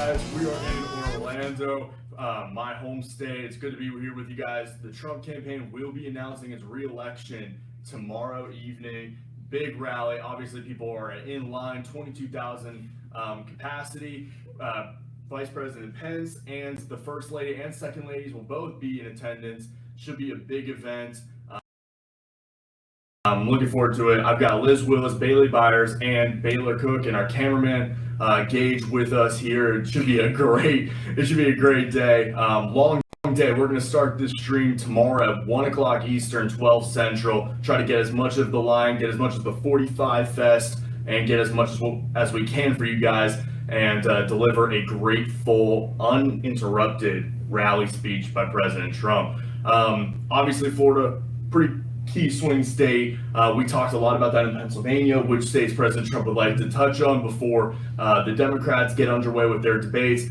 guys, we are in Orlando, my home state. It's good to be here with you guys. The Trump campaign will be announcing its re-election tomorrow evening. Big rally. Obviously, people are in line. 22,000 capacity. Vice President Pence and the First Lady and Second Ladies will both be in attendance. Should be a big event. I'm looking forward to it. I've got Liz Willis, Bailee Byers, and Baylor Cook, and our cameraman Gage with us here. It should be a great day. Long day. We're going to start this stream tomorrow at 1 o'clock Eastern, 12 Central. Try to get as much of the line, get as much of the 45 Fest, and get as much as we can for you guys, and deliver a great, full, uninterrupted rally speech by President Trump. Obviously, Florida, pretty key swing state. We talked a lot about that in Pennsylvania, which states President Trump would like to touch on before the Democrats get underway with their debates.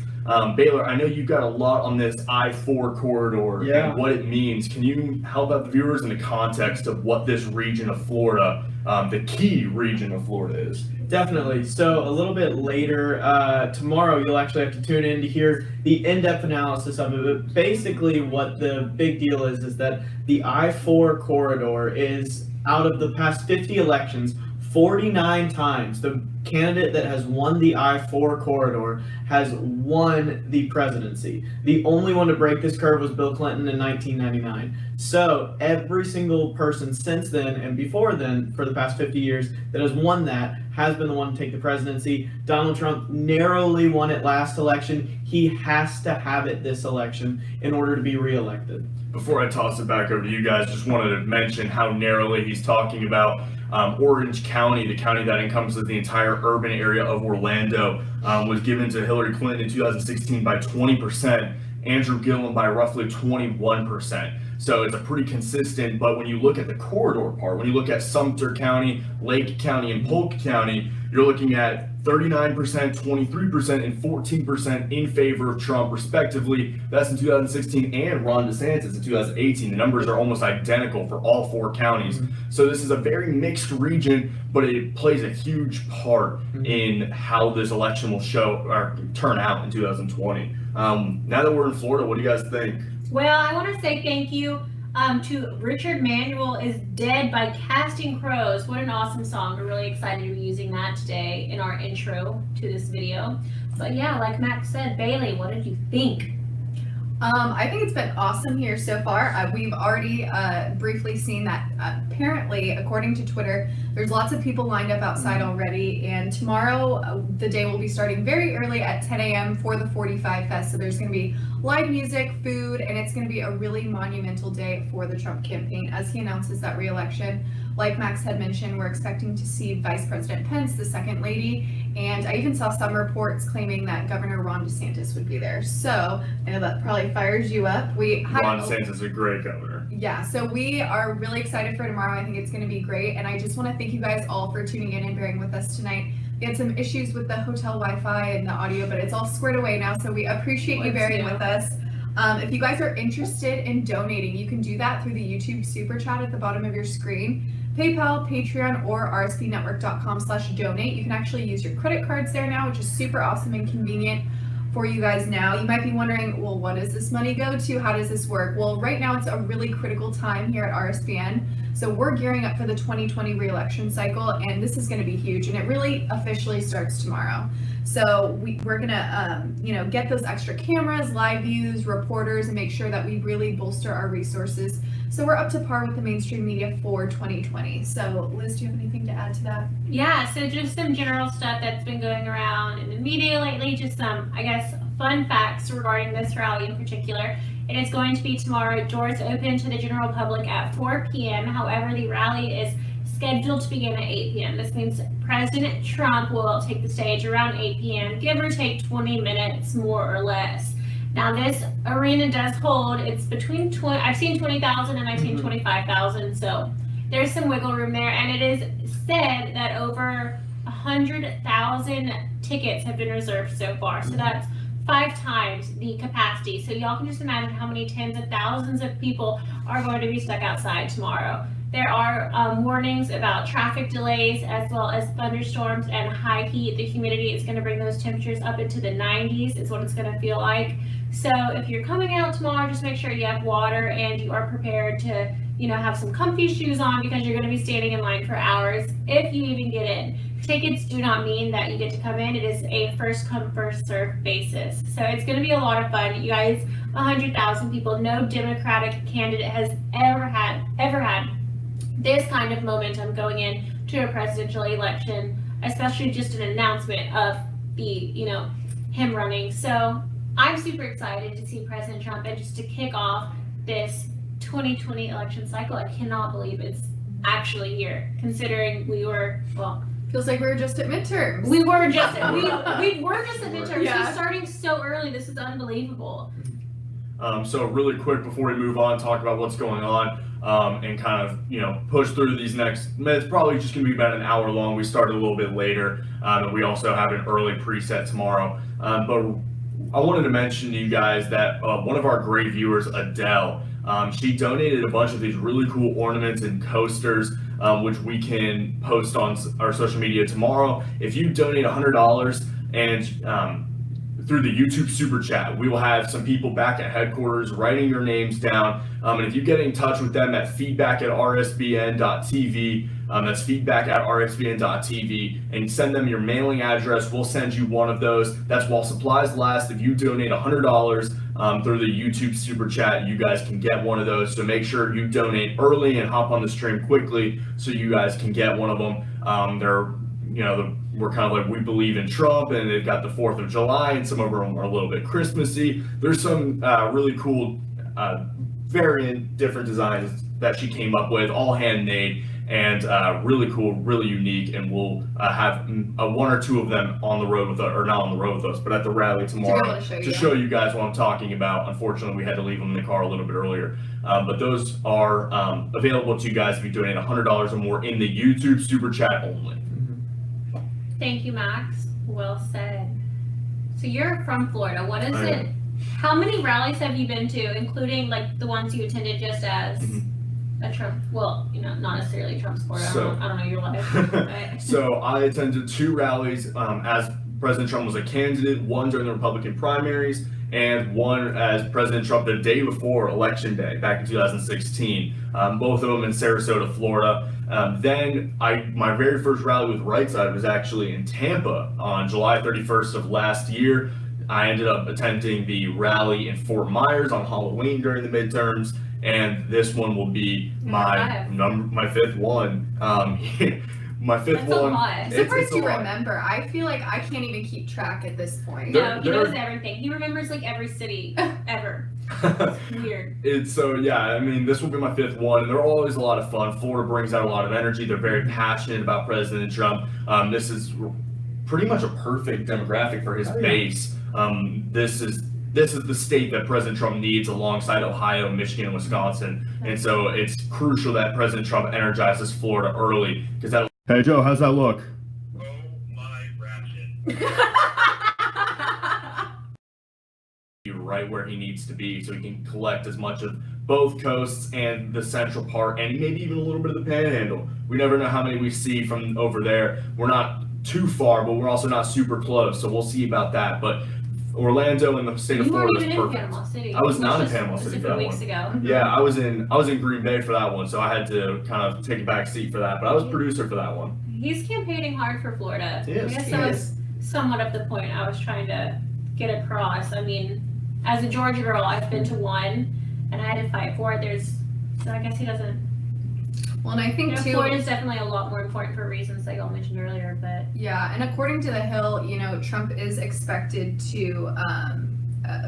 Baylor, I know you've got a lot on this I-4 corridor and what it means. Can you help out the viewers in the context of what this region of Florida, the key region of Florida, is? Definitely. So a little bit later tomorrow, you'll actually have to tune in to hear the in-depth analysis of it. But basically what the big deal is that the I-4 corridor is, out of the past 50 elections, 49 times the candidate that has won the I-4 corridor has won the presidency. The only one to break this curve was Bill Clinton in 1999. So every single person since then and before then for the past 50 years that has won that has been the one to take the presidency. Donald Trump narrowly won it last election. He has to have it this election in order to be reelected. Before I toss it back over to you guys, just wanted to mention how narrowly he's talking about Orange County, the county that encompasses the entire urban area of Orlando, was given to Hillary Clinton in 2016 by 20%, Andrew Gillum by roughly 21%. So it's a pretty consistent, but when you look at the corridor part, when you look at Sumter County, Lake County, and Polk County, you're looking at 39%, 23%, and 14% in favor of Trump, respectively. That's in 2016, and Ron DeSantis in 2018. The numbers are almost identical for all four counties. So this is a very mixed region, but it plays a huge part in how this election will turn out in 2020. Now that we're in Florida, what do you guys think? Well, I want to say thank you to Richard Manuel is Dead by Casting Crows. What an awesome song. We're really excited to be using that today in our intro to this video. But yeah, like Max said, Bailee, what did you think? I think it's been awesome here so far. We've already briefly seen that apparently, according to Twitter, there's lots of people lined up outside already. And tomorrow, the day will be starting very early at 10 a.m. for the 45 Fest. So there's going to be live music, food, and it's going to be a really monumental day for the Trump campaign as he announces that re-election. Like Max had mentioned, we're expecting to see Vice President Pence, the Second Lady, and I even saw some reports claiming that Governor Ron DeSantis would be there. So I know that probably fires you up. Ron DeSantis is a great governor. Yeah, so we are really excited for tomorrow. I think it's going to be great, and I just want to thank you guys all for tuning in and bearing with us tonight. We had some issues with the hotel Wi-Fi and the audio, but it's all squared away now, so we appreciate you bearing with us. If you guys are interested in donating, you can do that through the YouTube Super Chat at the bottom of your screen. PayPal, Patreon, or rsbnetwork.com/donate. You can actually use your credit cards there now, which is super awesome and convenient for you guys now. You might be wondering, well, what does this money go to? How does this work? Well, right now it's a really critical time here at RSBN. So we're gearing up for the 2020 re-election cycle, and this is going to be huge, and it really officially starts tomorrow. So we're going to, get those extra cameras, live views, reporters, and make sure that we really bolster our resources so we're up to par with the mainstream media for 2020. So Liz, do you have anything to add to that? Yeah, so just some general stuff that's been going around in the media lately, just some, fun facts regarding this rally in particular. It is going to be tomorrow. Doors open to the general public at 4 p.m. However, the rally is scheduled to begin at 8 p.m. This means President Trump will take the stage around 8 p.m., give or take 20 minutes, more or less. Now, this arena does hold, it's between I've seen 20,000 and I've seen 25,000, so there's some wiggle room there. And it is said that over 100,000 tickets have been reserved so far. So that's 5 times the capacity. So y'all can just imagine how many tens of thousands of people are going to be stuck outside tomorrow. There are warnings about traffic delays as well as thunderstorms and high heat. The humidity is going to bring those temperatures up into the 90s is what it's going to feel like. So if you're coming out tomorrow, just make sure you have water and you are prepared to, have some comfy shoes on because you're going to be standing in line for hours if you even get in. Tickets do not mean that you get to come in. It is a first come, first served basis. So it's going to be a lot of fun. You guys, 100,000 people, no Democratic candidate has ever had this kind of momentum going in to a presidential election, especially just an announcement of him running. So I'm super excited to see President Trump and just to kick off this 2020 election cycle. I cannot believe it's actually here, considering feels like we were just at midterms. we were just at midterms. Yeah. He's starting so early. This is unbelievable. So really quick before we move on, talk about what's going on and kind of, push through these next, it's probably just going to be about an hour long. We started a little bit later and we also have an early preset tomorrow. But I wanted to mention to you guys that one of our great viewers, Adele, she donated a bunch of these really cool ornaments and coasters, which we can post on our social media tomorrow. If you donate $100 and through the YouTube super chat, we will have some people back at headquarters writing your names down. And if you get in touch with them at feedback@rsbn.tv, that's feedback@rsbn.tv, and send them your mailing address, we'll send you one of those. That's while supplies last. If you donate $100 through the YouTube super chat, you guys can get one of those. So make sure you donate early and hop on the stream quickly so you guys can get one of them. We're kind of like, we believe in Trump, and they've got the 4th of July, and some of them are a little bit Christmassy. There's some really cool variant different designs that she came up with, all handmade and really cool, really unique, and we'll have one or two of them on the road with us, or not on the road with us, but at the rally tomorrow to show you guys what I'm talking about. Unfortunately, we had to leave them in the car a little bit earlier, but those are available to you guys if you donate $100 or more in the YouTube super chat only. Thank you, Max. Well said. So you're from Florida. What is I it? How many rallies have you been to, including like the ones you attended just as a Trump? Well, not necessarily Trump supporter. I don't know your life. But. So I attended 2 rallies as President Trump was a candidate, one during the Republican primaries and one as President Trump the day before Election Day back in 2016, both of them in Sarasota, Florida. Then my very first rally with Right Side was actually in Tampa on July 31st of last year. I ended up attending the rally in Fort Myers on Halloween during the midterms, and this one will be my 5th one. My 5th one. I'm surprised you remember. I feel like I can't even keep track at this point. No, he knows everything. He remembers like every city ever. It's weird. This will be my 5th one, and they're always a lot of fun. Florida brings out a lot of energy. They're very passionate about President Trump. This is pretty much a perfect demographic for his base. This is the state that President Trump needs alongside Ohio, Michigan, and Wisconsin. And so it's crucial that President Trump energizes Florida early because that. Hey Joe, how's that look? Oh my ratchet. Right where he needs to be so he can collect as much of both coasts and the central part and maybe even a little bit of the panhandle. We never know how many we see from over there. We're not too far, but we're also not super close, so we'll see about that. But Orlando and the state of Florida is perfect. Panama City. I was not in Panama City for that weeks one. Ago. Yeah, I was in Green Bay for that one, so I had to kind of take a back seat for that. But I was producer for that one. He's campaigning hard for Florida. He is. I guess that was somewhat of the point I was trying to get across. I mean, as a Georgia girl, I've been to one, and I had to fight for it. So I guess he doesn't. Well, and I think too, Florida is definitely a lot more important for reasons like y'all mentioned earlier. But yeah, and according to the Hill, Trump is expected to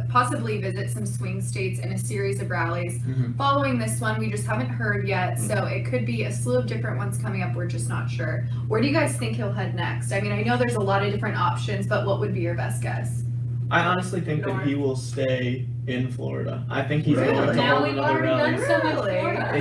possibly visit some swing states in a series of rallies. Following this one, we just haven't heard yet, so it could be a slew of different ones coming up. We're just not sure. Where do you guys think he'll head next? I mean, I know there's a lot of different options, but what would be your best guess? I honestly think that he will stay in Florida. I think he's going to now hold we've another already rally. done so much Florida.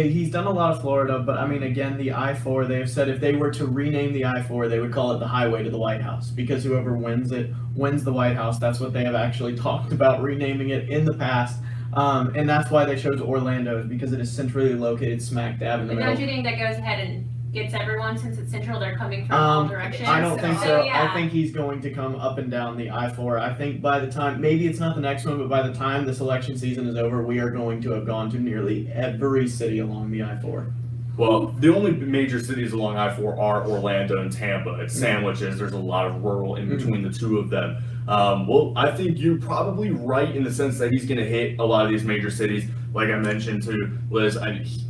He's done a lot of Florida, but I mean, again, the I-4, they've said if they were to rename the I-4, they would call it the highway to the White House, because whoever wins it wins the White House. That's what they have actually talked about renaming it in the past. And that's why they chose Orlando, is because it is centrally located smack dab in the But middle. don't you think that goes ahead and gets everyone, since it's central, they're coming from all directions? I don't think so. yeah. I think he's going to come up and down the I-4. I think by the time, maybe it's not the next one, but by the time this election season is over, we are going to have gone to nearly every city along the I-4. Well, the only major cities along I-4 are Orlando and Tampa. It's sandwiches. There's a lot of rural in between the two of them. Well, I think you're probably right in the sense that he's going to hit a lot of these major cities. Like I mentioned to Liz,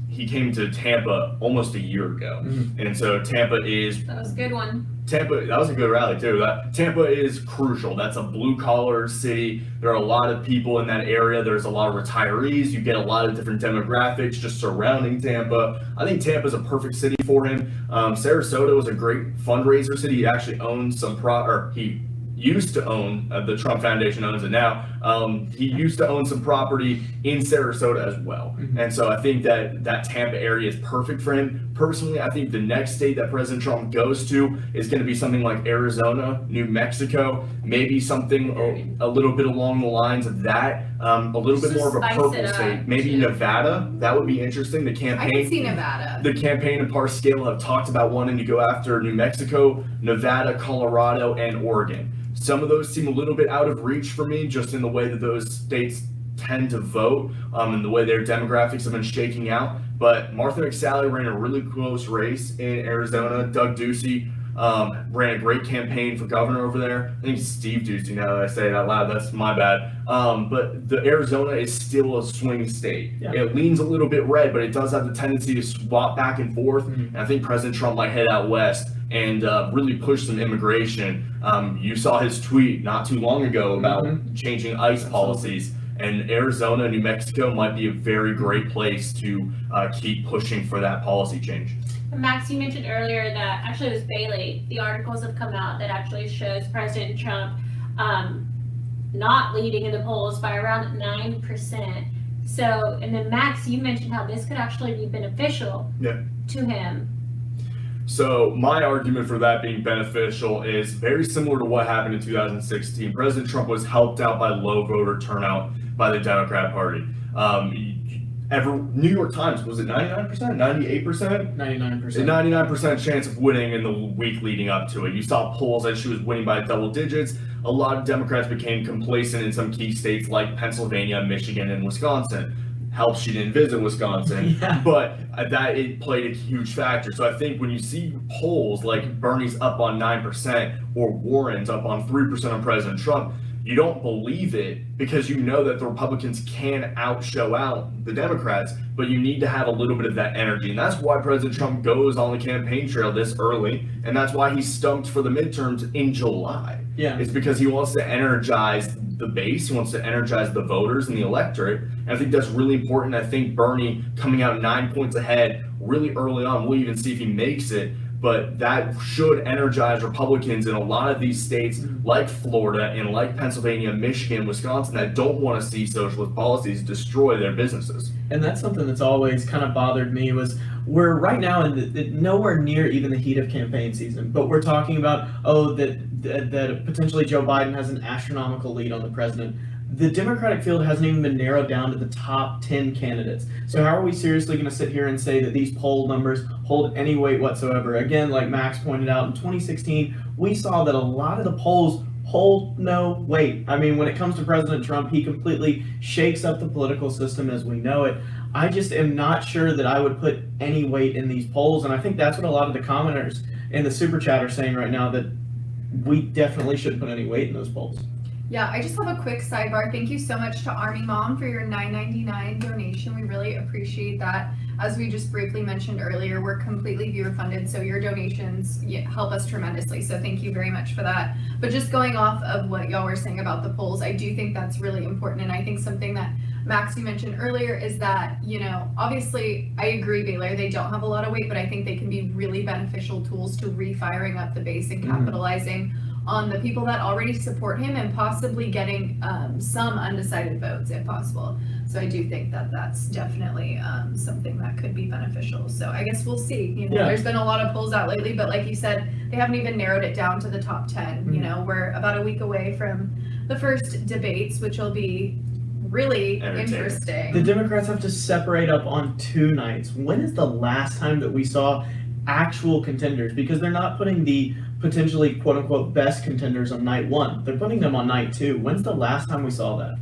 he came to Tampa almost a year ago. And so Tampa is... That was a good one. That was a good rally too. Tampa is crucial. That's a blue collar city. There are a lot of people in that area. There's a lot of retirees. You get a lot of different demographics just surrounding Tampa. I think Tampa's a perfect city for him. Sarasota was a great fundraiser city. He actually owns he used to own, the Trump Foundation owns it now. He used to own some property in Sarasota as well. And so I think that Tampa area is perfect for him. Personally, I think the next state that President Trump goes to is going to be something like Arizona, New Mexico, maybe something a little bit along the lines of that, a little bit Just more of a spice purple it up, state. Maybe too. Nevada, that would be interesting. The I campaign. can see Nevada. The campaign and Parscale have talked about wanting to go after New Mexico, Nevada, Colorado, and Oregon. Some of those seem a little bit out of reach for me, just in the way that those states tend to vote, and the way their demographics have been shaking out. But Martha McSally ran a really close race in Arizona. Doug Ducey ran a great campaign for governor over there. I think it's Steve Ducey now that I say it out loud. That's my bad. But the Arizona is still a swing state. Yeah. It leans a little bit red, but it does have the tendency to swap back and forth. And I think President Trump might head out west and really push some immigration. You saw his tweet not too long ago about changing ICE policies. And Arizona, New Mexico might be a very great place to keep pushing for that policy change. Max, you mentioned earlier that actually it was Bailee. The articles have come out that actually shows President Trump not leading in the polls by around 9%. So, and then Max, you mentioned how this could actually be beneficial to him. So my argument for that being beneficial is very similar to what happened in 2016. President Trump was helped out by low voter turnout by the Democrat Party. New York Times, was it 99%, 98%? 99%. A 99% chance of winning in the week leading up to it. You saw polls that she was winning by double digits. A lot of Democrats became complacent in some key states like Pennsylvania, Michigan, and Wisconsin. Helps she didn't visit Wisconsin, but that it played a huge factor. So I think when you see polls like Bernie's up on 9% or Warren's up on 3% on President Trump, you don't believe it because you know that the Republicans can show out the Democrats, but you need to have a little bit of that energy. And that's why President Trump goes on the campaign trail this early, and that's why he's stumped for the midterms in July. Yeah. It's because he wants to energize the base, he wants to energize the voters and the electorate. And I think that's really important. I think Bernie coming out 9 points ahead really early on, we'll even see if he makes it, but that should energize Republicans in a lot of these states like Florida and like Pennsylvania, Michigan, Wisconsin that don't want to see socialist policies destroy their businesses. And that's something that's always kind of bothered me was we're right now in nowhere near even the heat of campaign season, but we're talking about, that potentially Joe Biden has an astronomical lead on the president. The Democratic field hasn't even been narrowed down to the top 10 candidates. So how are we seriously going to sit here and say that these poll numbers hold any weight whatsoever? Again, like Max pointed out, in 2016, we saw that a lot of the polls hold no weight. I mean, when it comes to President Trump, he completely shakes up the political system as we know it. I just am not sure that I would put any weight in these polls, and I think that's what a lot of the commenters in the super chat are saying right now, that we definitely shouldn't put any weight in those polls. Yeah, I just have a quick sidebar. Thank you so much to Army Mom for your $9.99 donation. We really appreciate that. As we just briefly mentioned earlier, we're completely viewer funded, so your donations help us tremendously. So thank you very much for that. But just going off of what y'all were saying about the polls, I do think that's really important. And I think something that Max, you mentioned earlier is that, obviously I agree, Baylor, they don't have a lot of weight, but I think they can be really beneficial tools to refiring up the base and capitalizing on the people that already support him and possibly getting some undecided votes if possible. So I do think that that's definitely something that could be beneficial. So I guess we'll see. There's been a lot of polls out lately, but like you said, they haven't even narrowed it down to the top 10. We're about a week away from the first debates, which will be really Entertaining. interesting. The Democrats have to separate up on 2 nights. When is the last time that we saw actual contenders? Because they're not putting the potentially quote unquote best contenders on night 1. They're putting them on night 2. When's the last time we saw that?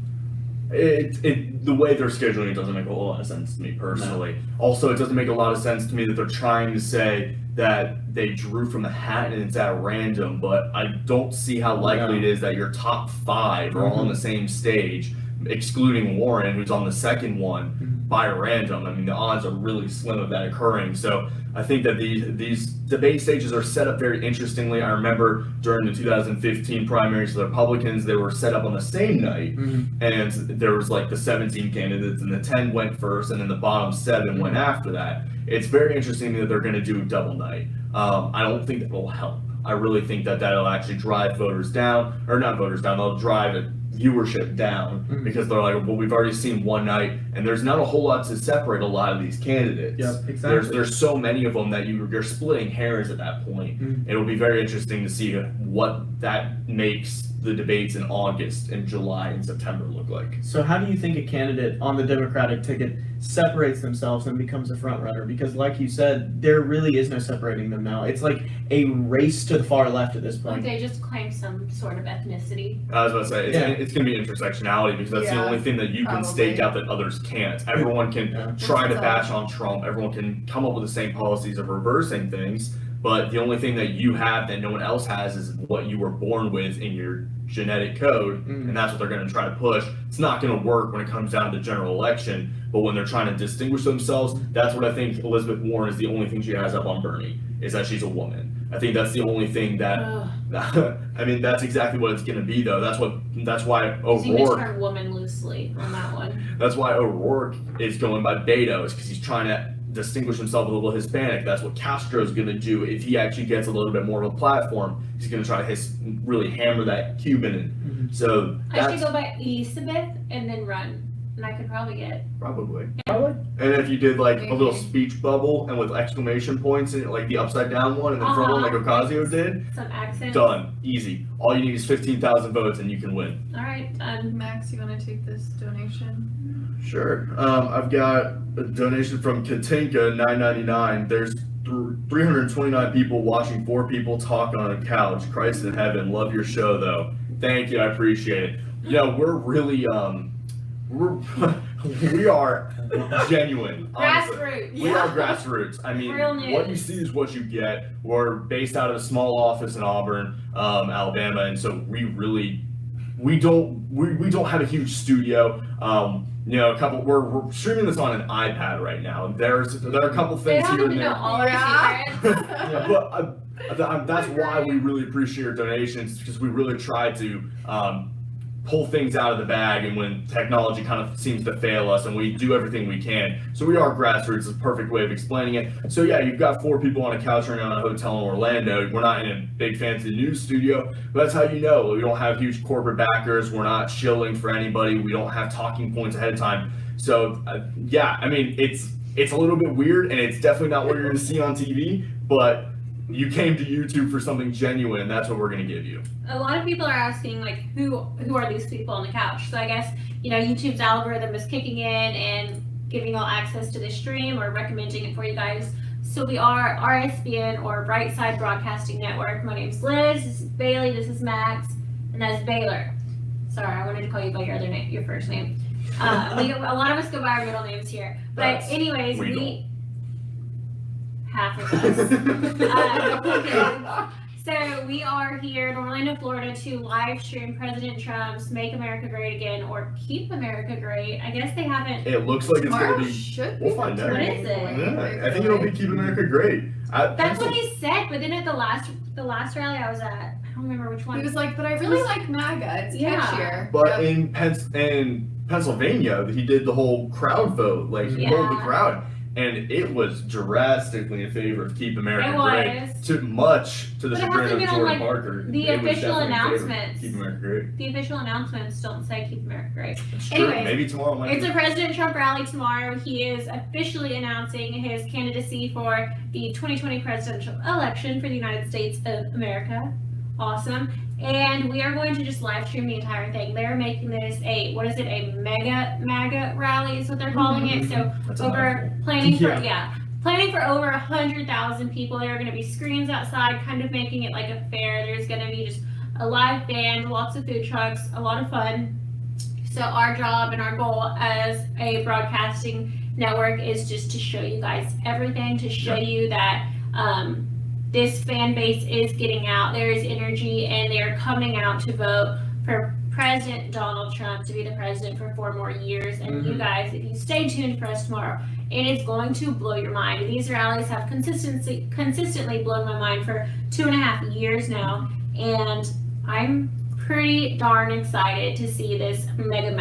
The way they're scheduling it doesn't make a whole lot of sense to me personally. Also, it doesn't make a lot of sense to me that they're trying to say that they drew from the hat and it's at random, but I don't see how likely it is that your top 5 are all on the same stage, excluding Warren, who's on the second one, by random. I mean, the odds are really slim of that occurring. So I think that these debate stages are set up very interestingly. I remember during the 2015 primaries, the Republicans, they were set up on the same night, and there was like the 17 candidates, and the 10 went first, and then the bottom 7 went after that. It's very interesting that they're going to do double night. I don't think that will help. I really think that that'll actually drive voters down, or not voters down, they'll drive it viewership down because they're like, well, we've already seen one night and there's not a whole lot to separate a lot of these candidates. Yep, exactly. There's so many of them that you're splitting hairs at that point. It'll be very interesting to see what that makes the debates in August and July and September look like. So how do you think a candidate on the Democratic ticket separates themselves and becomes a front runner? Because like you said, there really is no separating them now. It's like a race to the far left at this Like point. they just claim some sort of ethnicity. I was about to say, it's going to be intersectionality because that's the Yeah, only thing that you can stake out that others can't. Everyone can try to bash on Trump. Everyone can come up with the same policies of reversing things. But the only thing that you have that no one else has is what you were born with in your genetic code, and that's what they're going to try to push. It's not going to work when it comes down to the general election, but when they're trying to distinguish themselves, that's what I think Elizabeth Warren is the only thing she has up on Bernie, is that she's a woman. I think that's the only thing that, I mean, that's exactly what it's going to be, though. That's why Using the O'Rourke, term woman loosely on that one. that's why O'Rourke is going by Beto, is because he's trying to distinguish himself a little Hispanic. That's what Castro's going to do if he actually gets a little bit more of a platform. He's going to try to really hammer that Cuban in. So I should go by Elizabeth and then run, and I could probably get. Probably. Probably. And if you did like a little Maybe. speech bubble and with exclamation points and like the upside down one and then front one like Ocasio did, Some accent. done, easy. All you need is 15,000 votes and you can win. All right, done. Max, you want to take this donation? Sure. I've got a donation from Katinka, $9.99. There's 329 people watching 4 people talk on a couch. Christ in heaven. Love your show though. Thank you. I appreciate it. Yeah, we're really we are genuine. Honestly. Grassroots. We are grassroots. I mean, Real news. what you see is what you get. We're based out of a small office in Auburn, Alabama, and so we don't have a huge studio. We're streaming this on an iPad right now. There are a couple They things don't here even and know there. all our secrets. But that's why we really appreciate your donations, because we really try to pull things out of the bag, and when technology kind of seems to fail us, and we do everything we can. So we are grassroots, is a perfect way of explaining it. So yeah, you've got 4 people on a couch right now in a hotel in Orlando. We're not in a big fancy news studio, but that's how you know. We don't have huge corporate backers. We're not shilling for anybody. We don't have talking points ahead of time. So yeah, I mean, it's a little bit weird, and it's definitely not what you're going to see on TV, but you came to YouTube for something genuine, and that's what we're going to give you. A lot of people are asking, like, who are these people on the couch? So I guess, YouTube's algorithm is kicking in and giving all access to the stream or recommending it for you guys. So we are RSBN, or Bright Side Broadcasting Network. My name's Liz, this is Bailee, this is Max, and that's Baylor. Sorry, I wanted to call you by your other name, your first name. A lot of us go by our middle names here. But anyways, we half of us. So we are here in Orlando, Florida to live stream President Trump's Make America Great Again, or Keep America Great. I guess they haven't. It looks like it's going to be. Should We'll find out. What is it? Yeah, I think it'll be Keep America Great. That's what he said, but then at the last rally I was at, I don't remember which one. He was like, but I really like MAGA. It's catchier. But in Pennsylvania, he did the whole crowd vote. Like, he pulled the crowd. And it was drastically in favor of Keep America Great. To the chagrin of Jordan Parker. The official announcements. Keep America Great. The official announcements don't say Keep America Great. It's true. Anyways, Maybe tomorrow might it's be. a President Trump rally tomorrow. He is officially announcing his candidacy for the 2020 presidential election for the United States of America. awesome. And we are going to just live stream the entire thing. They're making this a mega rally is what they're calling it. So That's a over planning for Yeah. planning for over 100,000 people. There are going to be screens outside, kind of making it like a fair. There's going to be just a live band, lots of food trucks, a lot of fun. So our job and our goal as a broadcasting network is just to show you guys everything, to show you that this fan base is getting out. There is energy, and they are coming out to vote for President Donald Trump to be the president for 4 more years. And you guys, if you stay tuned for us tomorrow, it is going to blow your mind. These rallies have consistently blown my mind for 2.5 years now, and I'm pretty darn excited to see this mega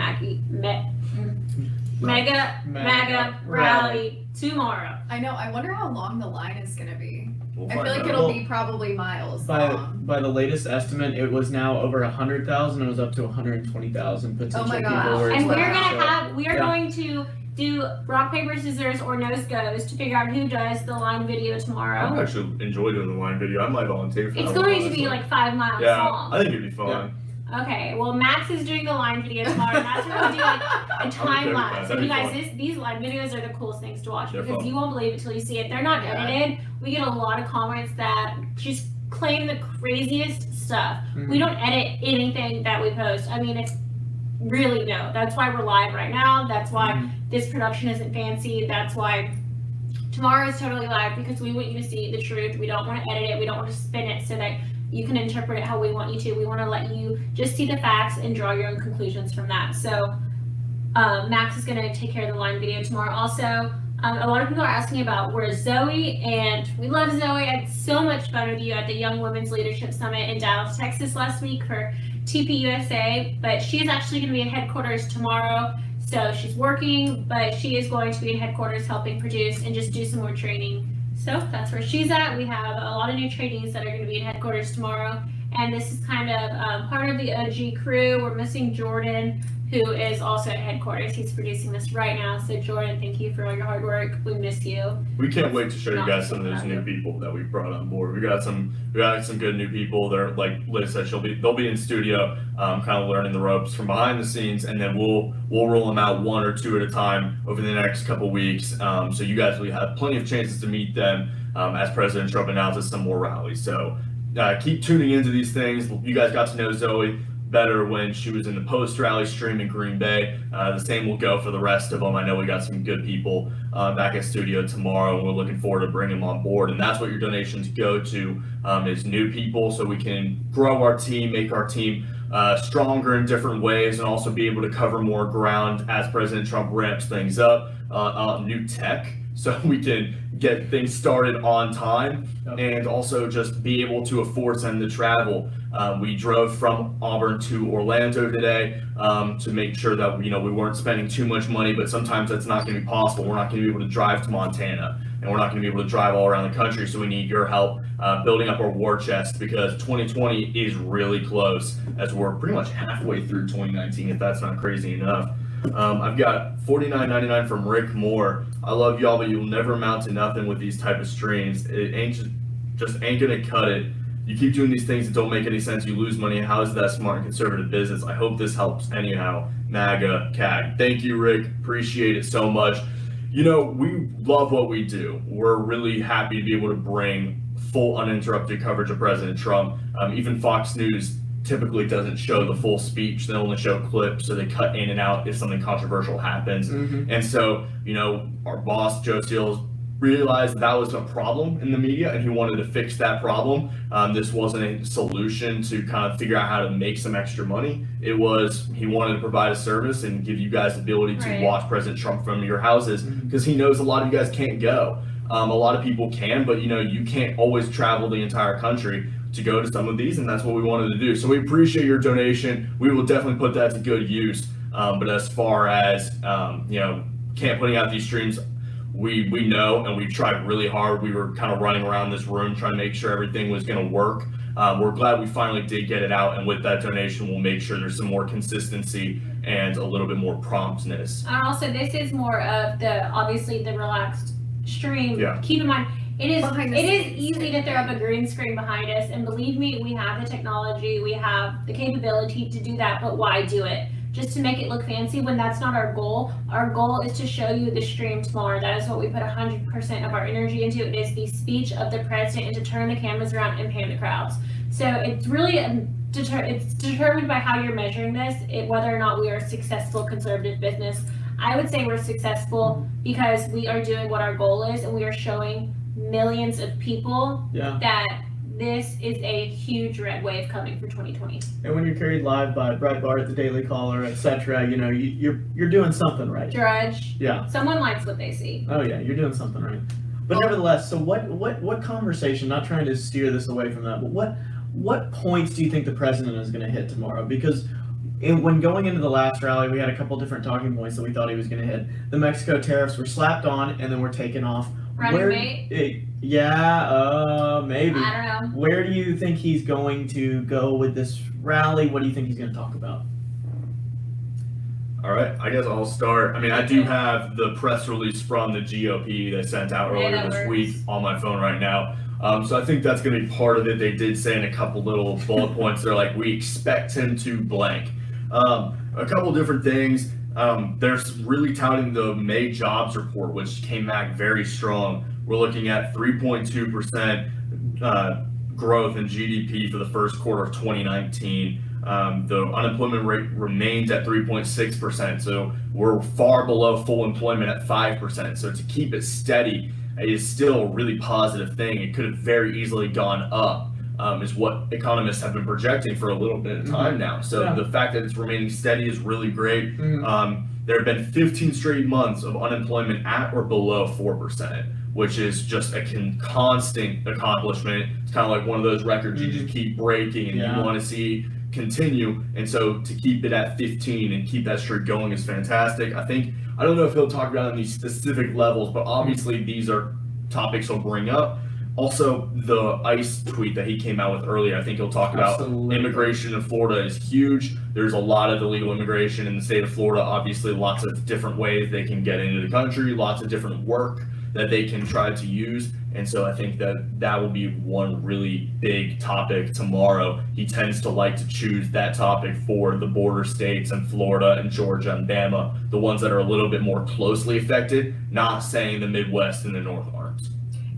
rally tomorrow. I know. I wonder how long the line is going to be. We'll I find feel like out. it'll be probably miles long. By the latest estimate, it was now over 100,000. It was up to 120,000 potential Oh my people. gosh. were And we're expected gonna to show. have, we are going to do rock, paper, scissors, or nose goes to figure out who does the line video I tomorrow. actually enjoy doing the line video. I might volunteer for It's that one, going to honestly. be like 5 miles Yeah, long. I think it'd be fun. Okay, well Max is doing the line video tomorrow, and that's where we'll do like a okay time with lapse. that. And you That'd guys, be these line videos are the coolest things to watch They're because fun. you won't believe it till you see it. They're not Yeah. edited. We get a lot of comments that just claim the craziest stuff. We don't edit anything that we post. I mean, it's really no. That's why we're live right now. That's why this production isn't fancy. That's why tomorrow is totally live, because we want you to see the truth. We don't want to edit it. We don't want to spin it so that you can interpret it how we want you to. We want to let you just see the facts and draw your own conclusions from that. So Max is going to take care of the line video tomorrow. Also, a lot of people are asking about where's Zoe, and we love Zoe. I had so much fun with you at the Young Women's Leadership Summit in Dallas, Texas last week for TPUSA, but she is actually going to be at headquarters tomorrow. So she's working, but she is going to be in headquarters helping produce and just do some more training. So that's where she's at. We have a lot of new trainees that are going to be in headquarters tomorrow. And this is kind of part of the OG crew. We're missing Jordan, who is also at headquarters. He's producing this right now. So Jordan, thank you for all your hard work. We miss you. We can't wait to show you guys some of those new people that we brought on board. We got some good new people. They're, like Liz said, they'll be in studio, kind of learning the ropes from behind the scenes, and then we'll roll them out 1 or 2 at a time over the next couple weeks. So you guys will have plenty of chances to meet them as President Trump announces some more rallies. So keep tuning into these things. You guys got to know Zoe better when she was in the post-rally stream in Green Bay. The same will go for the rest of them. I know we got some good people back at studio tomorrow, and we're looking forward to bringing them on board. And that's what your donations go to, is new people, so we can grow our team, make our team stronger in different ways, and also be able to cover more ground as President Trump ramps things up, new tech, so we can get things started on time, and also just be able to afford them to travel. We drove from Auburn to Orlando today to make sure that we weren't spending too much money, but sometimes that's not going to be possible. We're not going to be able to drive to Montana, and we're not going to be able to drive all around the country, so we need your help building up our war chest, because 2020 is really close, as we're pretty much halfway through 2019, if that's not crazy enough. I've got $49.99 from Rick Moore. I love y'all, but you'll never amount to nothing with these type of streams. It ain't just ain't gonna cut it. You keep doing these things that don't make any sense. You lose money. How is that smart and conservative business? I hope this helps anyhow. MAGA CAG. Thank you, Rick. Appreciate it so much. We love what we do. We're really happy to be able to bring full uninterrupted coverage of President Trump. Even Fox News typically doesn't show the full speech. They only show clips, so they cut in and out if something controversial happens. And so, our boss, Joe Steele, realized that was a problem in the media, and he wanted to fix that problem. This wasn't a solution to kind of figure out how to make some extra money. He wanted to provide a service and give you guys the ability to watch President Trump from your houses, because he knows a lot of you guys can't go. A lot of people can, but you can't always travel the entire country to go to some of these, and that's what we wanted to do. So we appreciate your donation. We will definitely put that to good use. But as far as putting out these streams, we know, and we tried really hard. We were kind of running around this room trying to make sure everything was going to work. We're glad we finally did get it out, and with that donation, we'll make sure there's some more consistency and a little bit more promptness. And also, this is more of obviously the relaxed stream. Yeah. Keep in mind, It is Behind the scenes. easy to throw up a green screen behind us, and believe me, we have the technology, we have the capability to do that, but why do it? Just to make it look fancy when that's not our goal. Our goal is to show you the stream tomorrow. That is what we put 100% of our energy into. It is the speech of the president and to turn the cameras around and pan the crowds. So it's really it's determined by how you're measuring this, whether or not we are a successful conservative business. I would say we're successful because we are doing what our goal is, and we are showing millions of people that this is a huge red wave coming for 2020. And when you're carried live by Brett Bart, the Daily Caller, etc., you know, you're doing something right. Drudge. Yeah. Someone likes what they see. Oh yeah, you're doing something right. But nevertheless, so what conversation? Not trying to steer this away from that, but what points do you think the president is going to hit tomorrow? Because when going into the last rally, we had a couple different talking points that we thought he was going to hit. The Mexico tariffs were slapped on and then were taken off. Running mate? Maybe. I don't know. Where do you think he's going to go with this rally? What do you think he's going to talk about? All right, I guess I'll start. I mean, I do have the press release from the GOP they sent out earlier this week on my phone right now. So I think that's going to be part of it. They did say in a couple little bullet points, they're like, we expect him to blank. A couple different things. They're really touting the May jobs report, which came back very strong. We're looking at 3.2% growth in GDP for the first quarter of 2019. The unemployment rate remains at 3.6%, so we're far below full employment at 5%. So to keep it steady is still a really positive thing. It could have very easily gone up, is what economists have been projecting for a little bit of time now. So the fact that it's remaining steady is really great. There have been 15 straight months of unemployment at or below 4%, which is just a constant accomplishment. It's kind of like one of those records you just keep breaking and you want to see continue. And so to keep it at 15 and keep that streak going is fantastic. I don't know if he'll talk about it on these specific levels, but obviously these are topics he'll bring up. Also, the ICE tweet that he came out with earlier, I think he'll talk about immigration in Florida is huge. There's a lot of illegal immigration in the state of Florida. Obviously, lots of different ways they can get into the country, lots of different work that they can try to use. And so I think that will be one really big topic tomorrow. He tends to like to choose that topic for the border states and Florida and Georgia and Bama, the ones that are a little bit more closely affected, not saying the Midwest and the North aren't.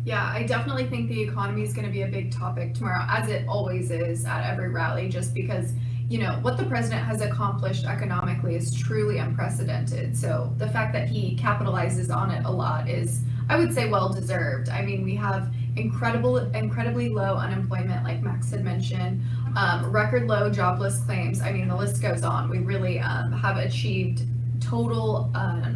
Yeah, I definitely think the economy is going to be a big topic tomorrow, as it always is at every rally, just because, you know, what the president has accomplished economically is truly unprecedented. So the fact that he capitalizes on it a lot is, I would say, well-deserved. I mean, we have incredibly low unemployment, like Max had mentioned, record low jobless claims. I mean, the list goes on. We really have achieved total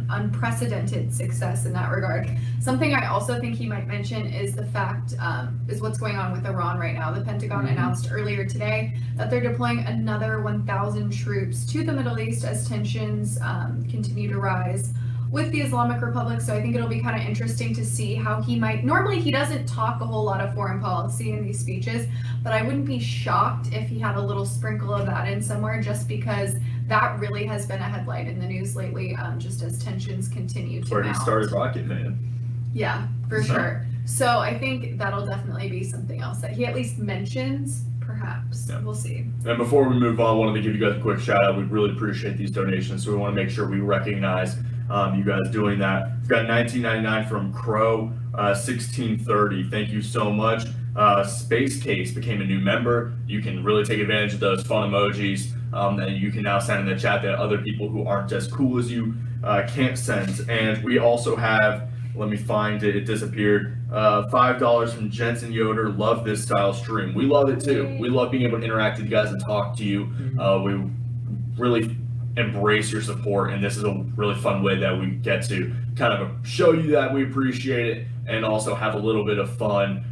unprecedented success in that regard. Something I also think he might mention is the fact is what's going on with Iran right now. The Pentagon announced earlier today that they're deploying another 1,000 troops to the Middle East as tensions continue to rise with the Islamic Republic. So I think it'll be kind of interesting to see how he might, normally he doesn't talk a whole lot of foreign policy in these speeches, but I wouldn't be shocked if he had a little sprinkle of that in somewhere, just because that really has been a headline in the news lately, just as tensions continue to Where he mount. started Rocket Man. Yeah, for sure. So I think that'll definitely be something else that he at least mentions, perhaps. Yeah. We'll see. And before we move on, I wanted to give you guys a quick shout out. We really appreciate these donations, so we want to make sure we recognize you guys doing that. We've got $19.99 from Crow, 1630. Thank you so much. Space Case became a new member. You can really take advantage of those fun emojis that you can now send in the chat that other people who aren't as cool as you can't send. And we also have, let me find it, it disappeared, $5 from Jensen Yoder. Love this style stream. We love it too. We love being able to interact with you guys and talk to you. We really embrace your support, and this is a really fun way that we get to kind of show you that we appreciate it and also have a little bit of fun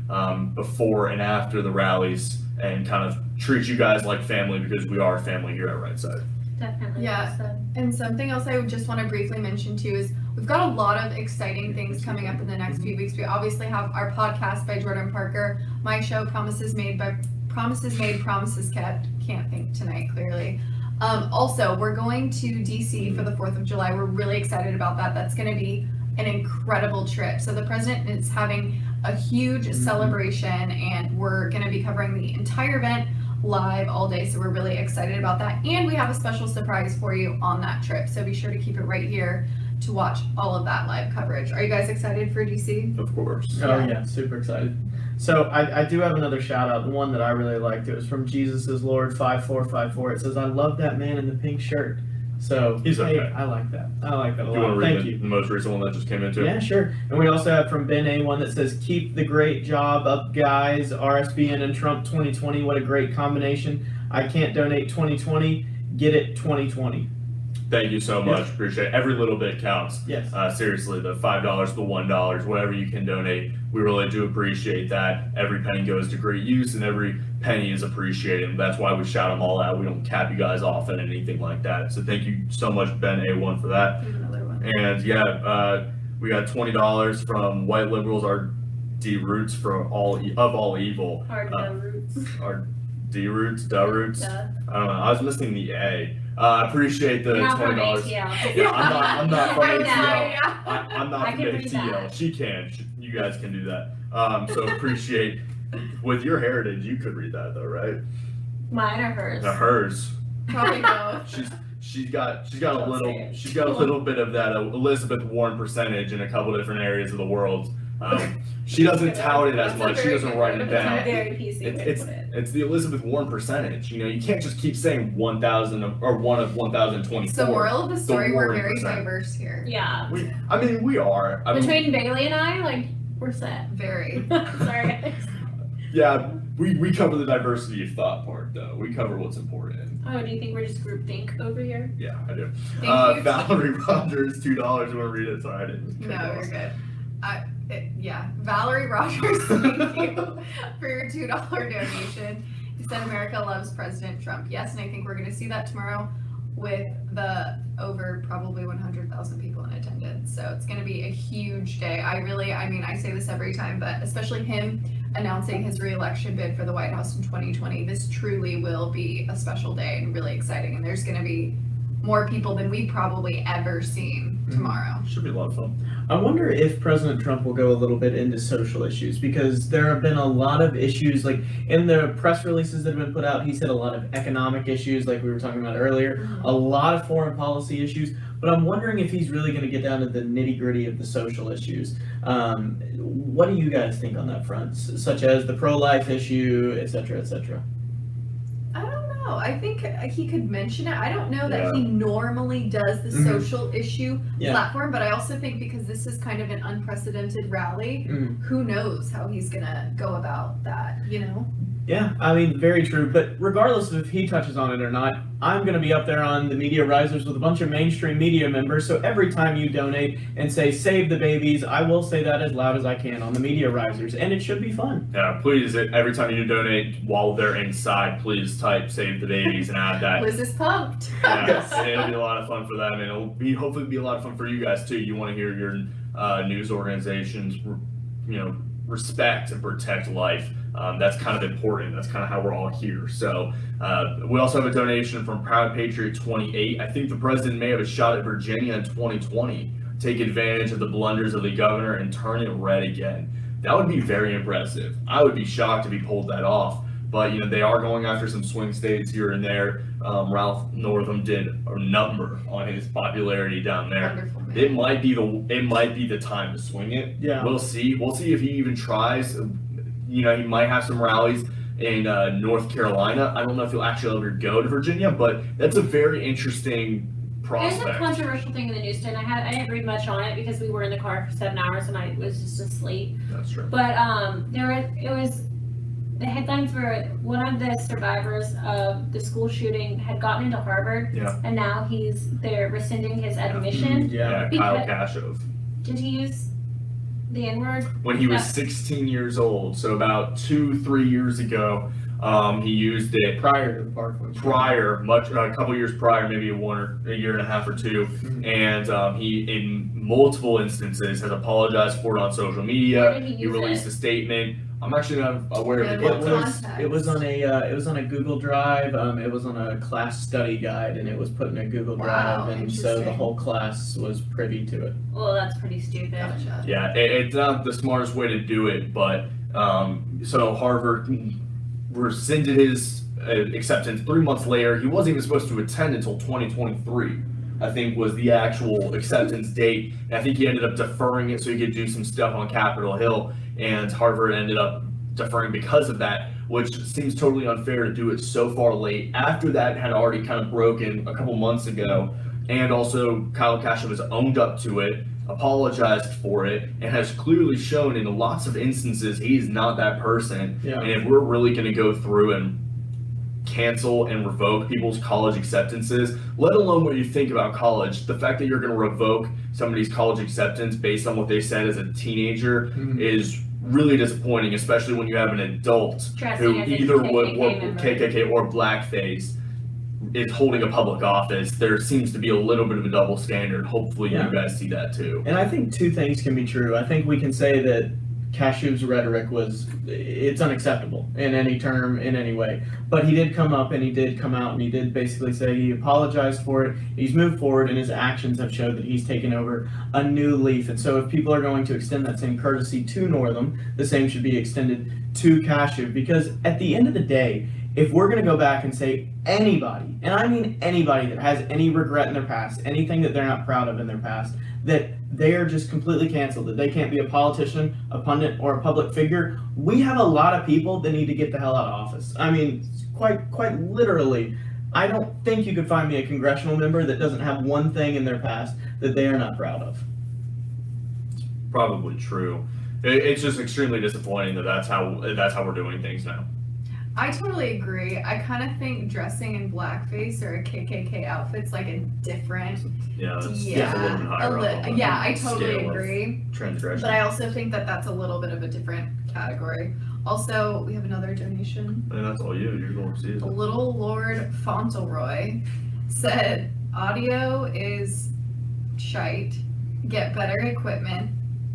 before and after the rallies and kind of treat you guys like family, because we are family here at Right Side. Definitely. Yeah. And something else I would just want to briefly mention too is we've got a lot of exciting things coming up in the next few weeks. We obviously have our podcast by Jordan Parker, my show Promises Made, Promises Kept. Can't think tonight, clearly. Also, we're going to DC for the 4th of July. We're really excited about that. That's going to be an incredible trip. So the president is having a huge celebration, and we're going to be covering the entire event live all day. So we're really excited about that. And we have a special surprise for you on that trip. So be sure to keep it right here to watch all of that live coverage. Are you guys excited for DC? Of course. Oh yeah, super excited. So I do have another shout out. The one that I really liked, it was from Jesus is Lord 5454. It says, "I love that man in the pink shirt." So He's okay. I like that. I like that a You want lot. to read Thank you. the most recent one that just came into? Yeah, sure. And we also have from Ben A one that says, "Keep the great job up, guys. RSBN and Trump 2020. What a great combination. I can't donate 2020. Get it 2020." Thank you so much. Appreciate it. Every little bit counts. Yes. Seriously, the $5, the $1, whatever you can donate, we really do appreciate that. Every penny goes to great use, and every penny is appreciated. And that's why we shout them all out. We don't cap you guys off and anything like that. So thank you so much, Ben A1, for that. Here's another one. And yeah, we got $20 from White Liberals, our D roots for all of all evil. Hard no roots. Our D roots, da roots. Duh. I don't know. I was missing the A. I appreciate the You're not from $20. ATL. Yeah, I'm not from I know. ATL. I'm not I from can read ATL. that. She can. You guys can do that. So appreciate. With your heritage, you could read that though, right? Mine or hers? Hers. Probably both. She's got a Don't little say it. she's got a little bit of that Elizabeth Warren percentage in a couple different areas of the world. She doesn't tout it as That's a much. She very doesn't good write way it to put down. it. Very PC way to put it. It's the Elizabeth Warren percentage. You know, you can't just keep saying 1,000 or one of 1,024. So moral of the story, we're Warren very percent. diverse here. Yeah. I mean, we are. I mean, Between Bailee and I, like, we're set. Very. Sorry, guys. yeah, we cover the diversity of thought part, though. We cover what's important. Oh, do you think we're just groupthink over here? Yeah, I do. Thank you. Valerie Rogers, $2. You want to read it? Sorry, I didn't. No, you're good. Yeah, Valerie Rogers, thank you for your $2 donation. You said America loves President Trump. Yes, and I think we're going to see that tomorrow with the over probably 100,000 people in attendance. So it's going to be a huge day. I say this every time, but especially him announcing his re-election bid for the White House in 2020, this truly will be a special day and really exciting. And there's going to be more people than we've probably ever seen tomorrow. Should be a lot of fun. I wonder if President Trump will go a little bit into social issues, because there have been a lot of issues, like in the press releases that have been put out, he said a lot of economic issues like we were talking about earlier, a lot of foreign policy issues, but I'm wondering if he's really going to get down to the nitty gritty of the social issues. What do you guys think on that front, such as the pro-life issue, et cetera, et cetera? I don't know. I think he could mention it. I don't know that Yeah. he normally does the Mhm. social issue Yeah. platform, but I also think because this is kind of an unprecedented rally, Mm. who knows how he's gonna go about that, you know? Yeah, I mean, very true. But regardless of if he touches on it or not, I'm going to be up there on the Media Risers with a bunch of mainstream media members. So every time you donate and say, "Save the babies," I will say that as loud as I can on the Media Risers. And it should be fun. Yeah, please, every time you donate while they're inside, please type "Save the Babies" and add that. Liz is pumped. Yes, it'll be a lot of fun for them, and it'll hopefully be a lot of fun for you guys too. You want to hear your news organizations, respect and protect life. That's kind of important. That's kind of how we're all here. So we also have a donation from Proud Patriot 28. I think the president may have a shot at Virginia in 2020. Take advantage of the blunders of the governor and turn it red again. That would be very impressive. I would be shocked if he pulled that off. But they are going after some swing states here and there. Ralph Northam did a number on his popularity down there. Wonderful man. It might be the time to swing it. Yeah. We'll see. We'll see if he even tries. He might have some rallies in North Carolina. I don't know if he'll actually ever go to Virginia, but that's a very interesting There's a prospect. controversial thing in the news today. I didn't read much on it because we were in the car for 7 hours and I was just asleep. That's true. But the headlines were one of the survivors of the school shooting had gotten into Harvard, Yeah. and now they're rescinding his admission. Yeah, Because- Kyle Kashov. Did he use the N-word? When he was Yeah. 16 years old, so about 2-3 years ago, he used it Prior to the Parkland. a couple years prior, maybe a year and a half or two, and he, in multiple instances, has apologized for it on social media. Where did he use released it? a statement. I'm actually not aware of the Yeah, context. It was on a Google Drive. It was on a class study guide, and it was put in a Google Wow, Drive, and so the interesting. whole class was privy to it. Well, that's pretty stupid. Gotcha. Yeah, it's not the smartest way to do it, but so Harvard rescinded his acceptance 3 months later. He wasn't even supposed to attend until 2023. I think was the actual acceptance date. And I think he ended up deferring it so he could do some stuff on Capitol Hill, and Harvard ended up deferring because of that, which seems totally unfair to do it so far late after that had already kind of broken a couple months ago. And also Kyle Kashuv has owned up to it, apologized for it, and has clearly shown in lots of instances he's not that person. Yeah. And if we're really going to go through and cancel and revoke people's college acceptances, let alone what you think about college, the fact that you're going to revoke somebody's college acceptance based on what they said as a teenager is really disappointing, especially when you have an adult who Dressing as a either would KKK work member. KKK or blackface is holding a public office. There seems to be a little bit of a double standard. Hopefully Yeah. you guys see that too. And I think two things can be true. I think we can say that Kashuv's rhetoric it's unacceptable in any term, in any way. But he did come up and he did come out and he did basically say he apologized for it. He's moved forward and his actions have showed that he's taken over a new leaf. And so if people are going to extend that same courtesy to Northam, the same should be extended to Kashuv. Because at the end of the day, if we're going to go back and say anybody, and I mean anybody that has any regret in their past, anything that they're not proud of in their past, that they are just completely canceled, that they can't be a politician, a pundit, or a public figure, we have a lot of people that need to get the hell out of office. I mean, quite literally, I don't think you could find me a congressional member that doesn't have one thing in their past that they are not proud of. Probably true. It's just extremely disappointing that that's how we're doing things now. I totally agree. I kind of think dressing in blackface or a KKK outfit's like a different. Yeah, that's a little bit Yeah, higher up on the yeah, I totally scale of agree. transgression. But I also think that that's a little bit of a different category. Also, we have another donation. And that's all you. You're going to see it. Little Lord Fauntleroy said, audio is shite. Get better equipment.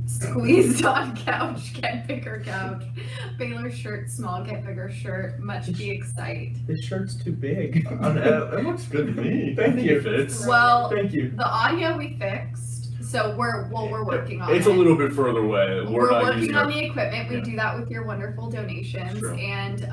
Squeezed on couch, get bigger couch. Baylor shirt small, get bigger shirt. Much be excite. This shirt's too big. It looks good to me. Thank you. It fits. Well, Thank you. the audio we fixed, so we're working on it. It's a little bit further away. We're not working using on it. the equipment. We Yeah. do that with your wonderful donations. True. And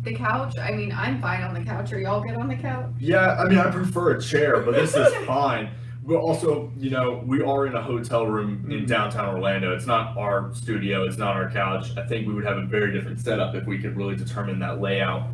the couch, I mean, I'm fine on the couch. Are y'all good on the couch? Yeah, I mean, I prefer a chair, but this is fine. But also, you know, we are in a hotel room in downtown Orlando. It's not our studio. It's not our couch. I think we would have a very different setup if we could really determine that layout.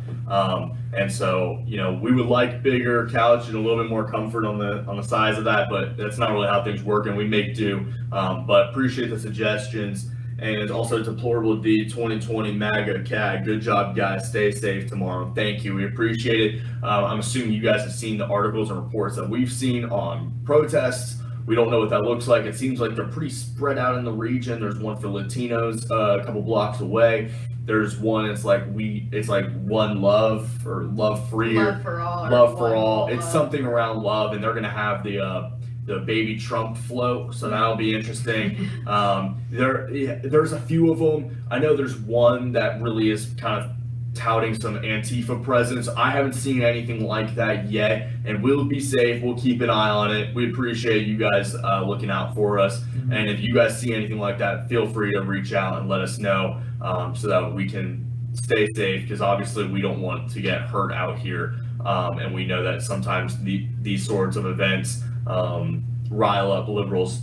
And so, you know, we would like bigger couch and a little bit more comfort on the size of that, but that's not really how things work, and we make do. But appreciate the suggestions. And also Deplorable D 2020 MAGA CAG. Good job, guys. Stay safe tomorrow. Thank you. We appreciate it. I'm assuming you guys have seen the articles and reports that we've seen on protests. We don't know what that looks like. It seems like they're pretty spread out in the region. There's one for Latinos a couple blocks away. There's one, it's like one love or love free or Love for all. or love for one all. love. It's something around love, and they're gonna have the baby Trump float, so that'll be interesting. There's a few of them. I know there's one that really is kind of touting some Antifa presence. I haven't seen anything like that yet, and we'll be safe. We'll keep an eye on it. We appreciate you guys looking out for us. And if you guys see anything like that, feel free to reach out and let us know so that we can stay safe, because obviously we don't want to get hurt out here. And we know that sometimes these sorts of events rile up liberals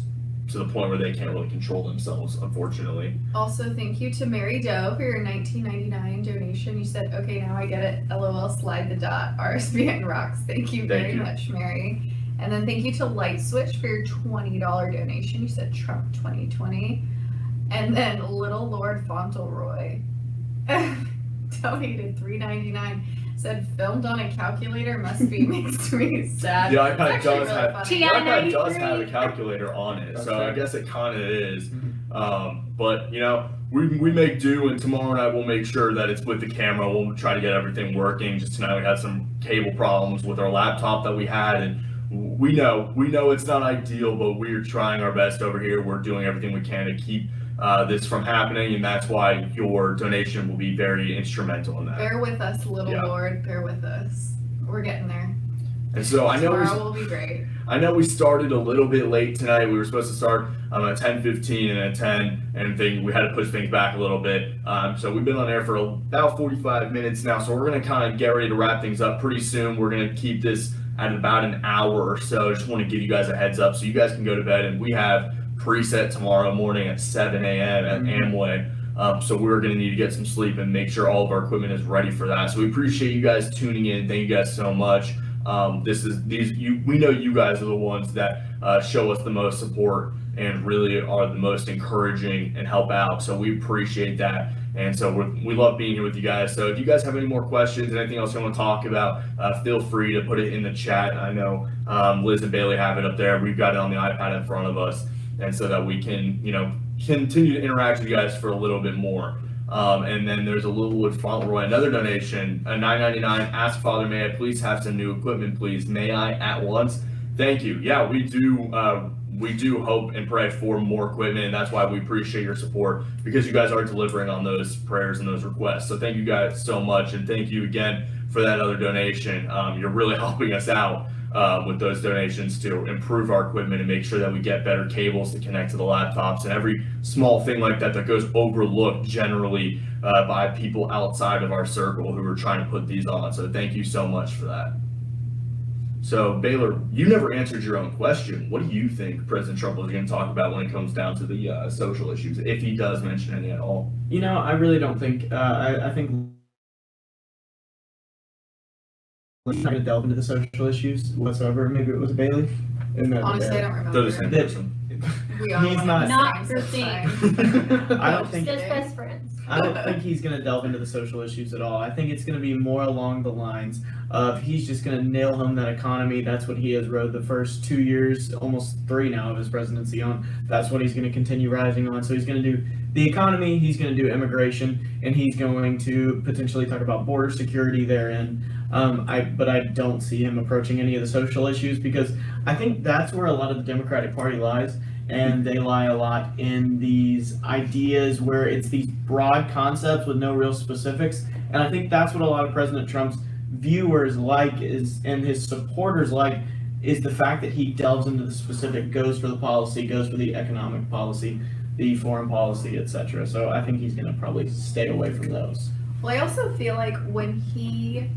to the point where they can't really control themselves, unfortunately. Also, thank you to Mary Doe for your $19.99 donation. You said, okay, now I get it. LOL, slide the dot. RSBN rocks. Thank you very much, Mary. And then thank you to Light Switch for your $20 donation. You said Trump 2020. And then Little Lord Fauntleroy donated $3.99. Said filmed on a calculator must be makes me sad. The iPad It's actually does really have funny. the iPad does 93. have a calculator on it, so I Okay. guess it kind of is. But you know, we make do, and tomorrow night we'll make sure that it's with the camera. We'll try to get everything working. Just tonight we had some cable problems with our laptop that we had, and we know it's not ideal, but we're trying our best over here. We're doing everything we can to keep this from happening, and that's why your donation will be very instrumental in that. Bear with us, little Yeah. Lord. Bear with us. We're getting there. And so I know Tomorrow will be great. we started a little bit late tonight. We were supposed to start at 10:15 and at 10, and we had to push things back a little bit. So we've been on air for about 45 minutes now. So we're going to kind of get ready to wrap things up pretty soon. We're going to keep this at about an hour or so. I just want to give you guys a heads up so you guys can go to bed. And we have preset tomorrow morning at 7 a.m. at Amway. So we're going to need to get some sleep and make sure all of our equipment is ready for that. So we appreciate you guys tuning in. Thank you guys so much. We know you guys are the ones that show us the most support and really are the most encouraging and help out. So we appreciate that. And so we love being here with you guys. So if you guys have any more questions, anything else you want to talk about, feel free to put it in the chat. I know Liz and Bailee have it up there. We've got it on the iPad in front of us. And so that we can, continue to interact with you guys for a little bit more. And then there's a Littlewood Fauntleroy, another donation, a $9.99. Ask Father, may I please have some new equipment, please? May I at once? Thank you. Yeah, we do hope and pray for more equipment, and that's why we appreciate your support, because you guys are delivering on those prayers and those requests. So thank you guys so much, and thank you again for that other donation. You're really helping us out with those donations to improve our equipment and make sure that we get better cables to connect to the laptops and every small thing like that goes overlooked generally by people outside of our circle who are trying to put these on. So thank you so much for that. So Baylor, you never answered your own question. What do you think President Trump is going to talk about when it comes down to the social issues, if he does mention any at all? I really don't think. I think he's not going to delve into the social issues whatsoever. Maybe it was Bailee. Honestly, I don't remember. They're the same person. We are He's one not- of the Not same for seeing. sign. I don't think. Just best friends. I don't think he's going to delve into the social issues at all. I think it's going to be more along the lines of he's just going to nail home that economy. That's what he has rode the first 2 years, almost 3 now of his presidency on. That's what he's going to continue rising on. So he's going to do the economy, he's going to do immigration, and he's going to potentially talk about border security therein. But I don't see him approaching any of the social issues, because I think that's where a lot of the Democratic Party lies. And they lie a lot in these ideas where it's these broad concepts with no real specifics. And I think that's what a lot of President Trump's viewers like and his supporters like, is the fact that he delves into the specific, goes for the policy, goes for the economic policy, the foreign policy, etc. So I think he's going to probably stay away from those. Well, I also feel like when he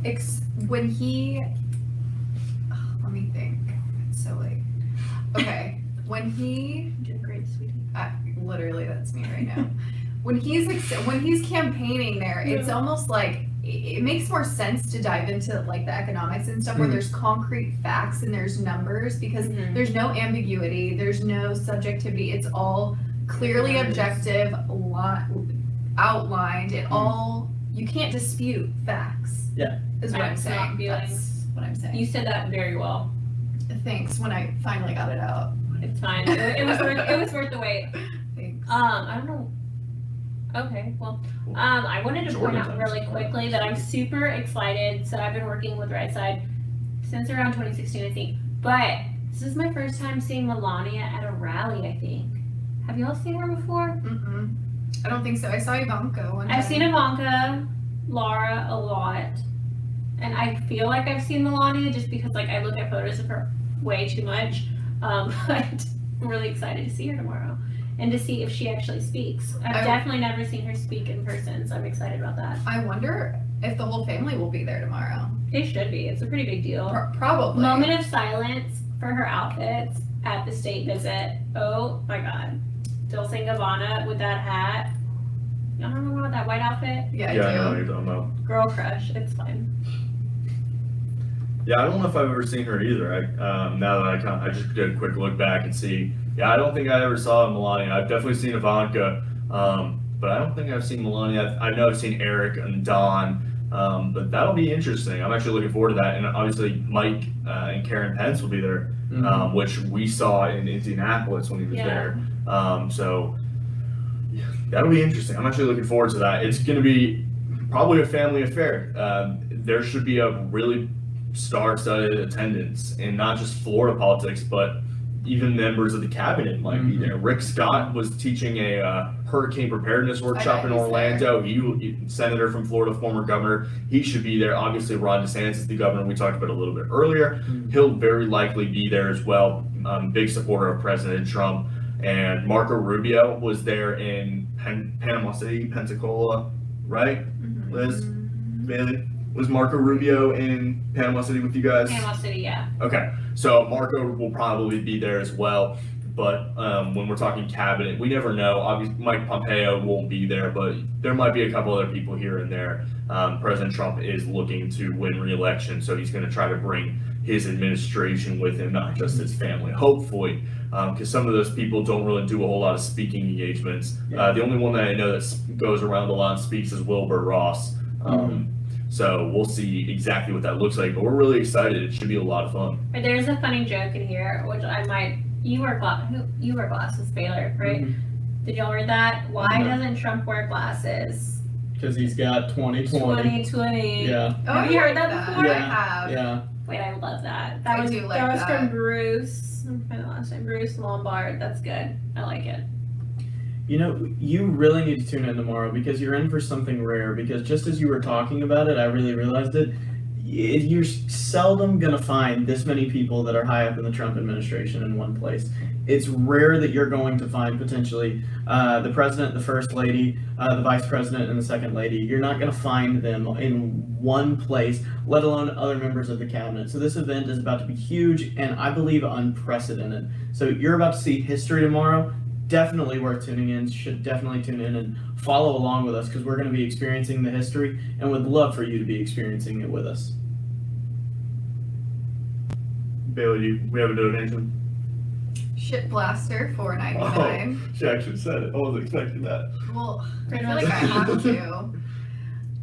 let me think. It's so late. Okay. When he, You're doing great, sweetie. literally that's me right now. When he's campaigning there, it's almost like it makes more sense to dive into like the economics and stuff where there's concrete facts and there's numbers, because there's no ambiguity, there's no subjectivity. It's all clearly objective, outlined. It all, you can't dispute facts. Yeah. Is what I'm Facts, not saying. feelings. That's what I'm saying. You said that very well. Thanks when I finally got it out. It's fine. It was worth the wait. Thanks. I don't know. Okay, well, I wanted to point out really quickly that I'm super excited. So I've been working with Right Side since around 2016, I think. But this is my first time seeing Melania at a rally, I think. Have you all seen her before? Mm-mm. I don't think so. I saw Ivanka one time. I've seen Ivanka, Laura a lot. And I feel like I've seen Melania just because like I look at photos of her way too much. But I'm really excited to see her tomorrow and to see if she actually speaks. I've definitely never seen her speak in person, so I'm excited about that. I wonder if the whole family will be there tomorrow. It should be. It's a pretty big deal. Probably. Moment of silence for her outfits at the state visit. Oh my god. Dulce & Gabbana with that hat. Y'all remember about that white outfit? Yeah, I know what I do. you're talking about. Girl crush. It's fine. Yeah, I don't know if I've ever seen her either. Now that I just did a quick look back and see. Yeah, I don't think I ever saw Melania. I've definitely seen Ivanka, but I don't think I've seen Melania. I know I've seen Eric and Don, but that'll be interesting. I'm actually looking forward to that. And obviously Mike and Karen Pence will be there, which we saw in Indianapolis when he was there. So yeah, that'll be interesting. I'm actually looking forward to that. It's going to be probably a family affair. There should be a really star-studded attendance in not just Florida politics, but even members of the cabinet might be there. Rick Scott was teaching a hurricane preparedness workshop in he's Orlando. He senator from Florida, former governor. He should be there. Obviously, Ron DeSantis is the governor we talked about a little bit earlier. He'll very likely be there as well. Big supporter of President Trump. And Marco Rubio was there in Panama City, Pensacola, right? Liz, Bailee? Was Marco Rubio in Panama City with you guys? Panama City, yeah. Okay, so Marco will probably be there as well. But when we're talking cabinet, we never know. Obviously, Mike Pompeo won't be there, but there might be a couple other people here and there. President Trump is looking to win re-election, so he's going to try to bring his administration with him, not just his family, hopefully, because some of those people don't really do a whole lot of speaking engagements. The only one that I know that goes around a lot and speaks is Wilbur Ross. So we'll see exactly what that looks like, but we're really excited. It should be a lot of fun. But there's a funny joke in here, which I might. You wear glasses, Baylor, right? Did y'all read that? Why doesn't Trump wear glasses? Because he's got 2020. 2020. Yeah. Oh, Have you heard that before? I have. Yeah. Wait, I love that. I was do like that was that. from Bruce. I'm trying the last name. Bruce Lombard. That's good. I like it. You know, you really need to tune in tomorrow because you're in for something rare. Because just as you were talking about it, I really realized it. You're seldom going to find this many people that are high up in the Trump administration in one place. It's rare that you're going to find potentially the president, the first lady, the vice president, and the second lady. You're not going to find them in one place, let alone other members of the cabinet. So this event is about to be huge and I believe unprecedented. So you're about to see history tomorrow. Definitely worth tuning in. Should definitely tune in and follow along with us because we're going to be experiencing the history and would love for you to be experiencing it with us. Bailee, we have a donation. Shit Blaster $4.99. She actually said it. I wasn't expecting that. Well, I feel like I have to.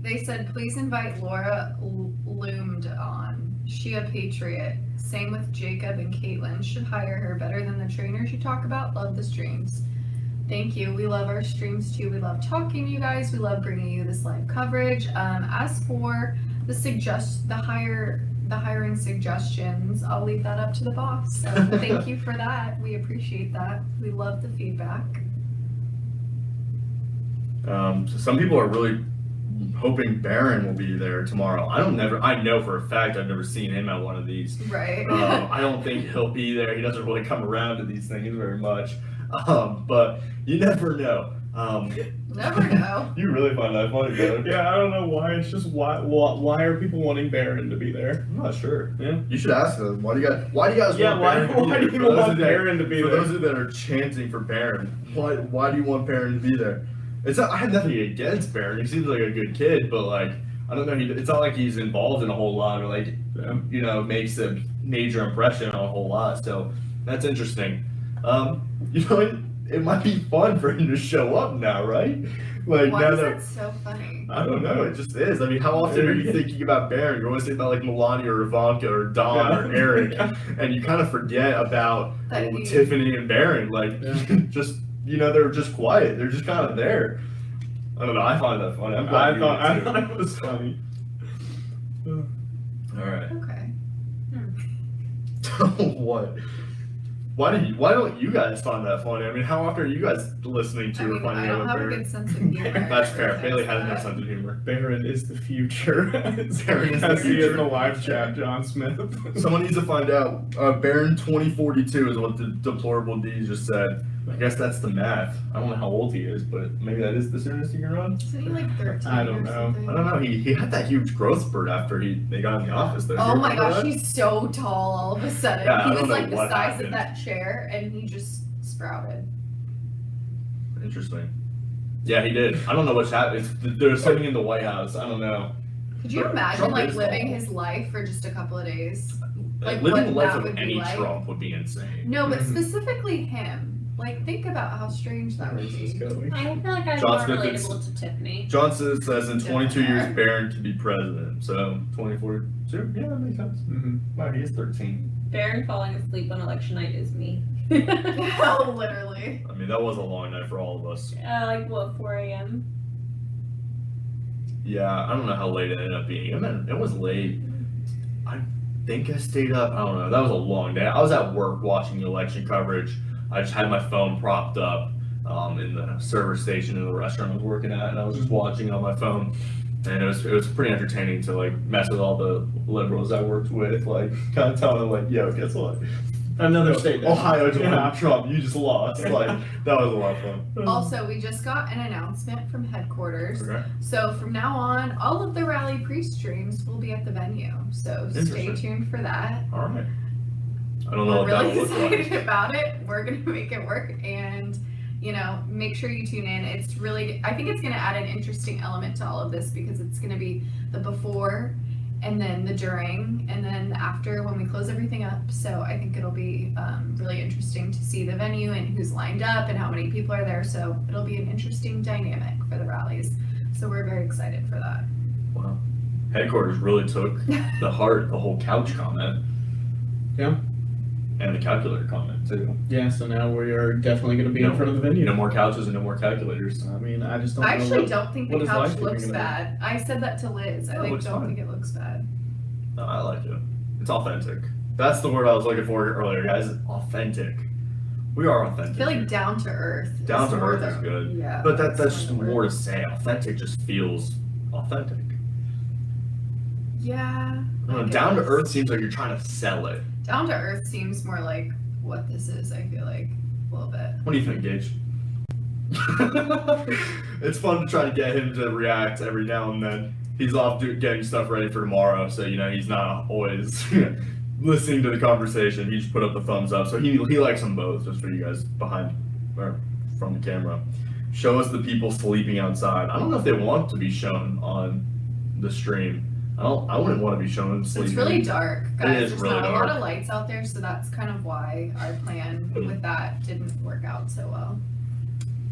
They said, please invite Laura Loomed on. She a patriot. Same with Jacob and Caitlin. Should hire her better than the trainers you talk about. Love the streams. Thank you. We love our streams too. We love talking to you guys. We love bringing you this live coverage. As for the hiring suggestions, I'll leave that up to the boss. So thank you for that. We appreciate that. We love the feedback. So some people are really hoping Barron will be there tomorrow. I know for a fact I've never seen him at one of these. Right. I don't think he'll be there. He doesn't really come around to these things very much. But you never know. Never know. You really find that funny, though. Yeah, I don't know why. It's just why are people wanting Barron to be there? I'm not sure. Yeah. You should ask them. Why do you guys want Barron to be why there? do you want Barron to be For there? those that are chanting for Barron, why do you want Barron to be there? I had nothing against Barron. He seems like a good kid, but like I don't know. It's not like he's involved in a whole lot or like makes a major impression on a whole lot. So that's interesting. It might be fun for him to show up now, right? Like Why now is that that so funny? I don't know, it just is. I mean, how often are you thinking about Barron? You're always thinking about like Melania or Ivanka or Dawn or Eric, and you kind of forget about Tiffany and Barron. Like, they're just quiet. They're just kind of there. I don't know. I find that funny. I thought it was funny. All right. Okay. What? Why don't you guys find that funny? I mean, how often are you guys listening to or finding I out don't about have a Barron? good sense of humor. That's fair. Bailee has no sense of humor. Barron is the future. Barron is the As he future. in the live chat, John Smith. Someone needs to find out. Barron 2042 is what the deplorable D just said. I guess that's the math. I don't know how old he is, but maybe that is the soonest he can run. Isn't he like 13 I don't or know. something? I don't know. He had that huge growth spurt after they got in the office. Though. Oh You my remember gosh, that? he's so tall all of a sudden. Yeah, I He don't was know like the what size happened. of that chair and he just sprouted. Interesting. Yeah, he did. I don't know what's happened. There's something in the White House. I don't know. Could you Trump imagine like is living tall. his life for just a couple of days? Like, Living the what life that of would be any like. Trump would be insane. No, but Mhm. specifically him. Like, think about how strange that would Where's this be. going? I feel like I'm John more Smith is- relatable to Tiffany. Johnson says in 22 Yeah. years, Barron could be president. So 2042. Yeah, that makes sense. Mm-hmm. Wow, he is 13. Barron falling asleep on election night is me. Literally. I mean, that was a long night for all of us. 4 a.m. Yeah, I don't know how late it ended up being. I mean, it was late. think I stayed up. I don't know. That was a long day. I was at work watching the election coverage. I just had my phone propped up in the server station in the restaurant I was working at, and I was just watching on my phone. And it was pretty entertaining to like mess with all the liberals I worked with, like kind of telling them like, yo, guess what? Another state. Ohio just Yeah. Trump, you just lost. Like that was a lot of fun. Also, we just got an announcement from headquarters. Okay. So from now on, all of the rally pre-streams will be at the venue. So stay Interesting. tuned for that. All right. I don't know We're what that really would look like. excited about it. We're gonna make it work, and make sure you tune in. It's really, I think it's gonna add an interesting element to all of this because it's gonna be the before, and then the during, and then the after when we close everything up. So I think it'll be really interesting to see the venue and who's lined up and how many people are there. So it'll be an interesting dynamic for the rallies. So we're very excited for that. Wow. Headquarters really took the whole couch comment. Yeah. And the calculator comment too. Yeah, so now we are definitely going to be in front of the venue. No more couches and no more calculators. I mean, I just don't I know actually what, don't think what the is couch life looks gonna be? bad. I said that to Liz. I No, it looks don't fine. think it looks bad. No, I like it. It's authentic. That's the word I was looking for earlier, guys. Authentic. We are authentic. I feel here. like down to earth. Down to more earth the- is good. Yeah. But that's more just the word. more to say. Authentic just feels authentic. Yeah. I don't know, I down to guess. earth seems like you're trying to sell it. Down to earth seems more like what this is, I feel like. A little bit. What do you think, Gage? It's fun to try to get him to react every now and then. He's off getting stuff ready for tomorrow, so he's not always listening to the conversation. He just put up the thumbs up, so he likes them both. Just for you guys behind or from the camera, show us the people sleeping outside. I don't know if they want to be shown on the stream. I wouldn't want to be shown sleeping. It's really dark, guys. is There's really not a dark. lot of lights out there, so that's kind of why our plan with that didn't work out so well.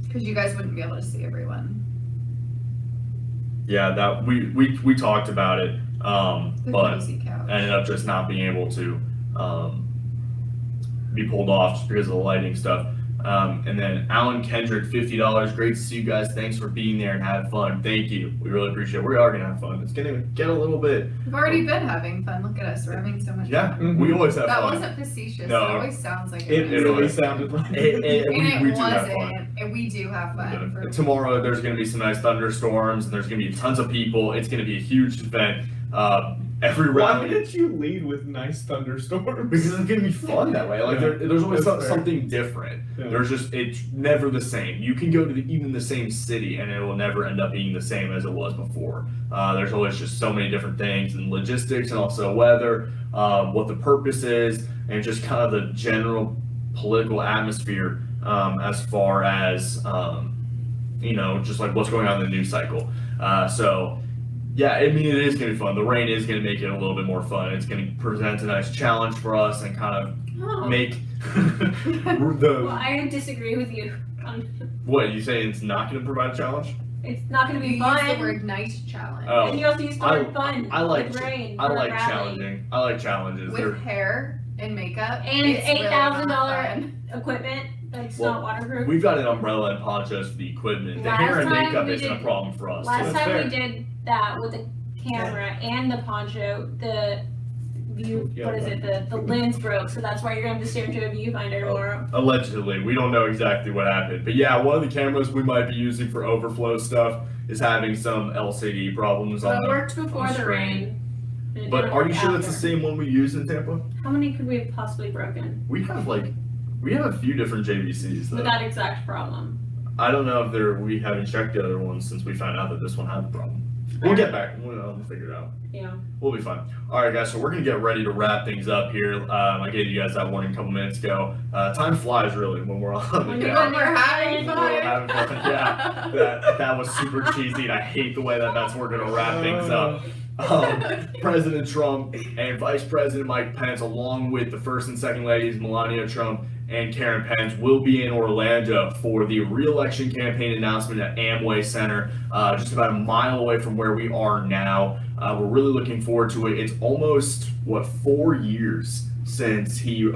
Because you guys wouldn't be able to see everyone. Yeah, that we talked about it, The but cozy couch. ended up just not being able to be pulled off just because of the lighting stuff. And then Alan Kendrick, $50. Great to see you guys. Thanks for being there and having fun. Thank you. We really appreciate it. We are gonna have fun. It's gonna get a little bit. We've already been having fun. Look at us. We're having so much Yeah, fun. we always have That fun. wasn't facetious. No. It always sounds like It is. really sounded like And we it do have fun. wasn't. And we do have fun. Yeah. Tomorrow there's going to be some nice thunderstorms and there's going to be tons of people. It's going to be a huge event. Every Why round didn't you lead with nice thunderstorms? because it's going to be fun that way. Like Yeah. there's always That's fair. something different. Yeah. It's never the same. You can go to even the same city and it will never end up being the same as it was before. There's always just so many different things and logistics and also weather, what the purpose is, and just kind of the general political atmosphere as far as just like what's going on in the news cycle. So yeah, I mean it is going to be fun. The rain is going to make it a little bit more fun. It's going to present a nice challenge for us and kind of Oh. make Well, the I disagree with you. what you say. It's not going to provide a challenge. It's not going to You be use fun. the word nice challenge. Oh. And you also use the word fun. I like with rain I for a like rally. challenging. I like challenges. With They're, hair and makeup. And it's really $8,000 not fun. equipment that's Well, not waterproof. we've got an umbrella and ponchos for the equipment. The Last hair and time makeup we isn't a did- problem for us. Last so time that's we fair. did that with the camera and the poncho, the view, Yeah, what is it? The lens broke, so that's why you're going to have to stare into a viewfinder tomorrow. Allegedly, we don't know exactly what happened, but yeah, one of the cameras we might be using for overflow stuff is having some LCD problems But on it the. worked before the screen. rain. and it But didn't are you work sure that's the after. same one we use in Tampa? How many could we have possibly broken We have a few different JVCs though. with that exact problem? I don't know if we haven't checked the other ones since we found out that this one had a problem. We'll get back. We'll figure it out. Yeah. We'll be fine. All right, guys. So we're gonna get ready to wrap things up here. I gave you guys that warning a couple minutes ago. Time flies really when we're on When the you're couch. We're having fun. We're having fun. Yeah, that was super cheesy, and I hate the way that's we're gonna wrap things up. President Trump and Vice President Mike Pence, along with the first and second ladies Melania Trump and Karen Pence, will be in Orlando for the re-election campaign announcement at Amway Center, just about a mile away from where we are now. We're really looking forward to it. It's almost 4 years since he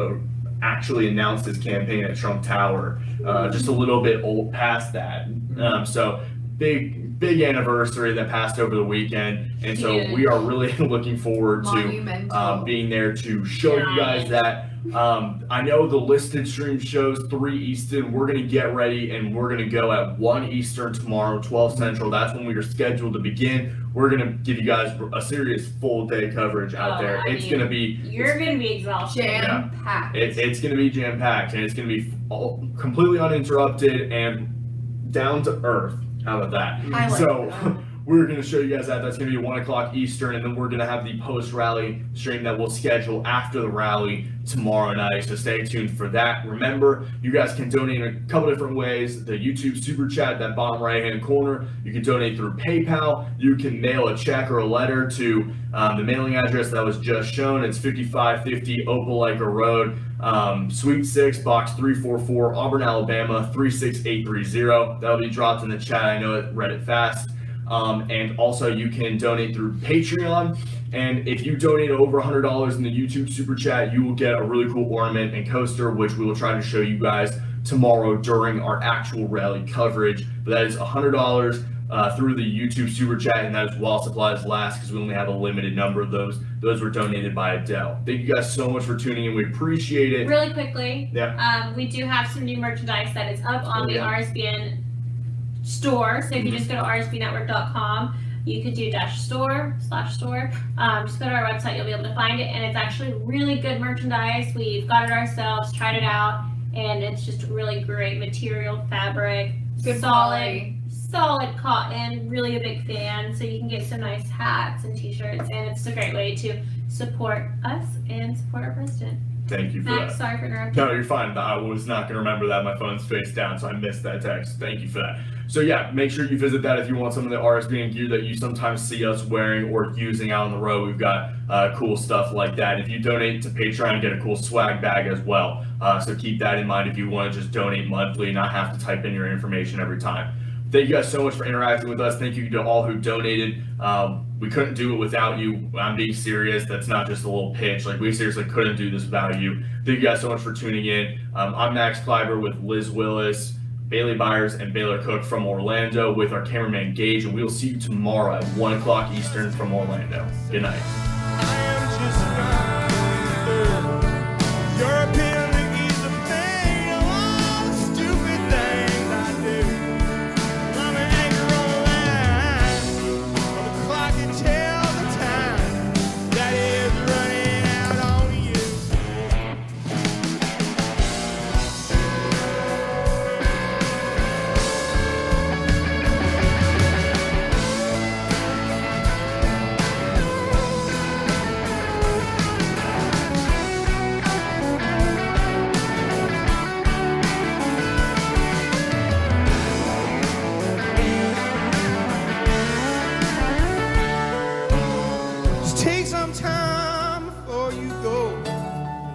actually announced his campaign at Trump Tower, just a little bit old past that. So big anniversary that passed over the weekend, and so Huge. we are really looking forward to Monumental. being there to show you guys that. I know the listed stream shows 3 Eastern. We're going to get ready and we're going to go at 1 Eastern tomorrow, 12 Central. That's when we are scheduled to begin. We're going to give you guys a serious full day coverage out there. It's going to be You're going to be exhausted. Jam packed. it's going to be jam packed, and it's going to be all completely uninterrupted and down to earth. How about that? I like So that. we're going to show you guys that. That's going to be 1 o'clock Eastern, and then we're going to have the post-rally stream that we'll schedule after the rally tomorrow night. So stay tuned for that. Remember, you guys can donate in a couple different ways. The YouTube Super Chat, that bottom right-hand corner. You can donate through PayPal. You can mail a check or a letter to the mailing address that was just shown. It's 5550 Opelika Road, Suite 6, Box 344, Auburn, Alabama, 36830. That'll be dropped in the chat. I know it read it fast. And also you can donate through Patreon. And if you donate over $100 in the YouTube Super Chat, you will get a really cool ornament and coaster, which we will try to show you guys tomorrow during our actual rally coverage. But that is $100 through the YouTube Super Chat, and that is while supplies last, because we only have a limited number of those. Those were donated by Adele. Thank you guys so much for tuning in. We appreciate it. Really quickly, Yeah. we do have some new merchandise that is up on Oh, the yeah. RSBN store. So if you just go to rsbnetwork.com, you could do /store. Just go to our website, you'll be able to find it, and it's actually really good merchandise. We've got it ourselves, tried it out, and it's just really great material, fabric, Good solid cotton. Really a big fan. So you can get some nice hats and t-shirts, and it's a great way to support us and support our president. Thank you for Max, that. sorry for interrupting. No, you're fine. I was not going to remember that. My phone's face down, so I missed that text. Thank you for that. So yeah, make sure you visit that if you want some of the RSBN gear that you sometimes see us wearing or using out on the road. We've got cool stuff like that. If you donate to Patreon, you get a cool swag bag as well. So keep that in mind if you want to just donate monthly and not have to type in your information every time. Thank you guys so much for interacting with us. Thank you to all who donated. We couldn't do it without you. I'm being serious. That's not just a little pitch. Like, we seriously couldn't do this without you. Thank you guys so much for tuning in. I'm Max Kleiber with Liz Willis, Bailee Byers, and Baylor Cook from Orlando with our cameraman Gage, and we will see you tomorrow at 1 o'clock Eastern from Orlando. Good night. Take some time before you go.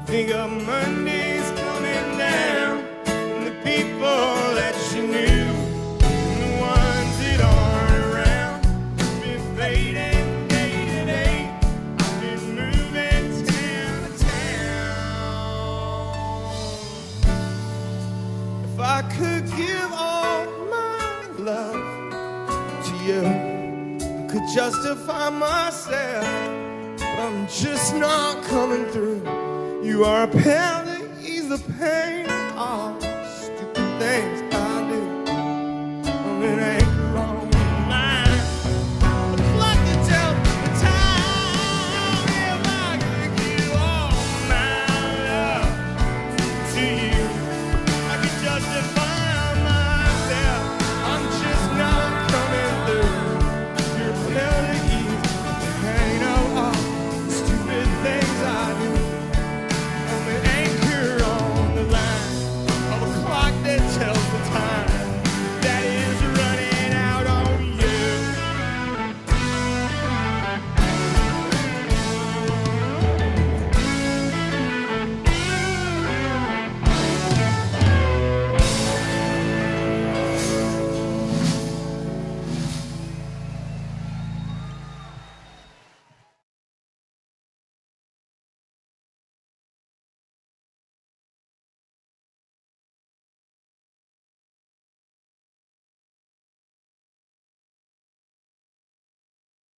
Think of Monday's coming down, and the people that you knew, and the ones that aren't around. Been fading day to day, been moving town to town. If I could give all my love to you, could justify myself, but I'm just not coming through. You are a pill to ease the pain.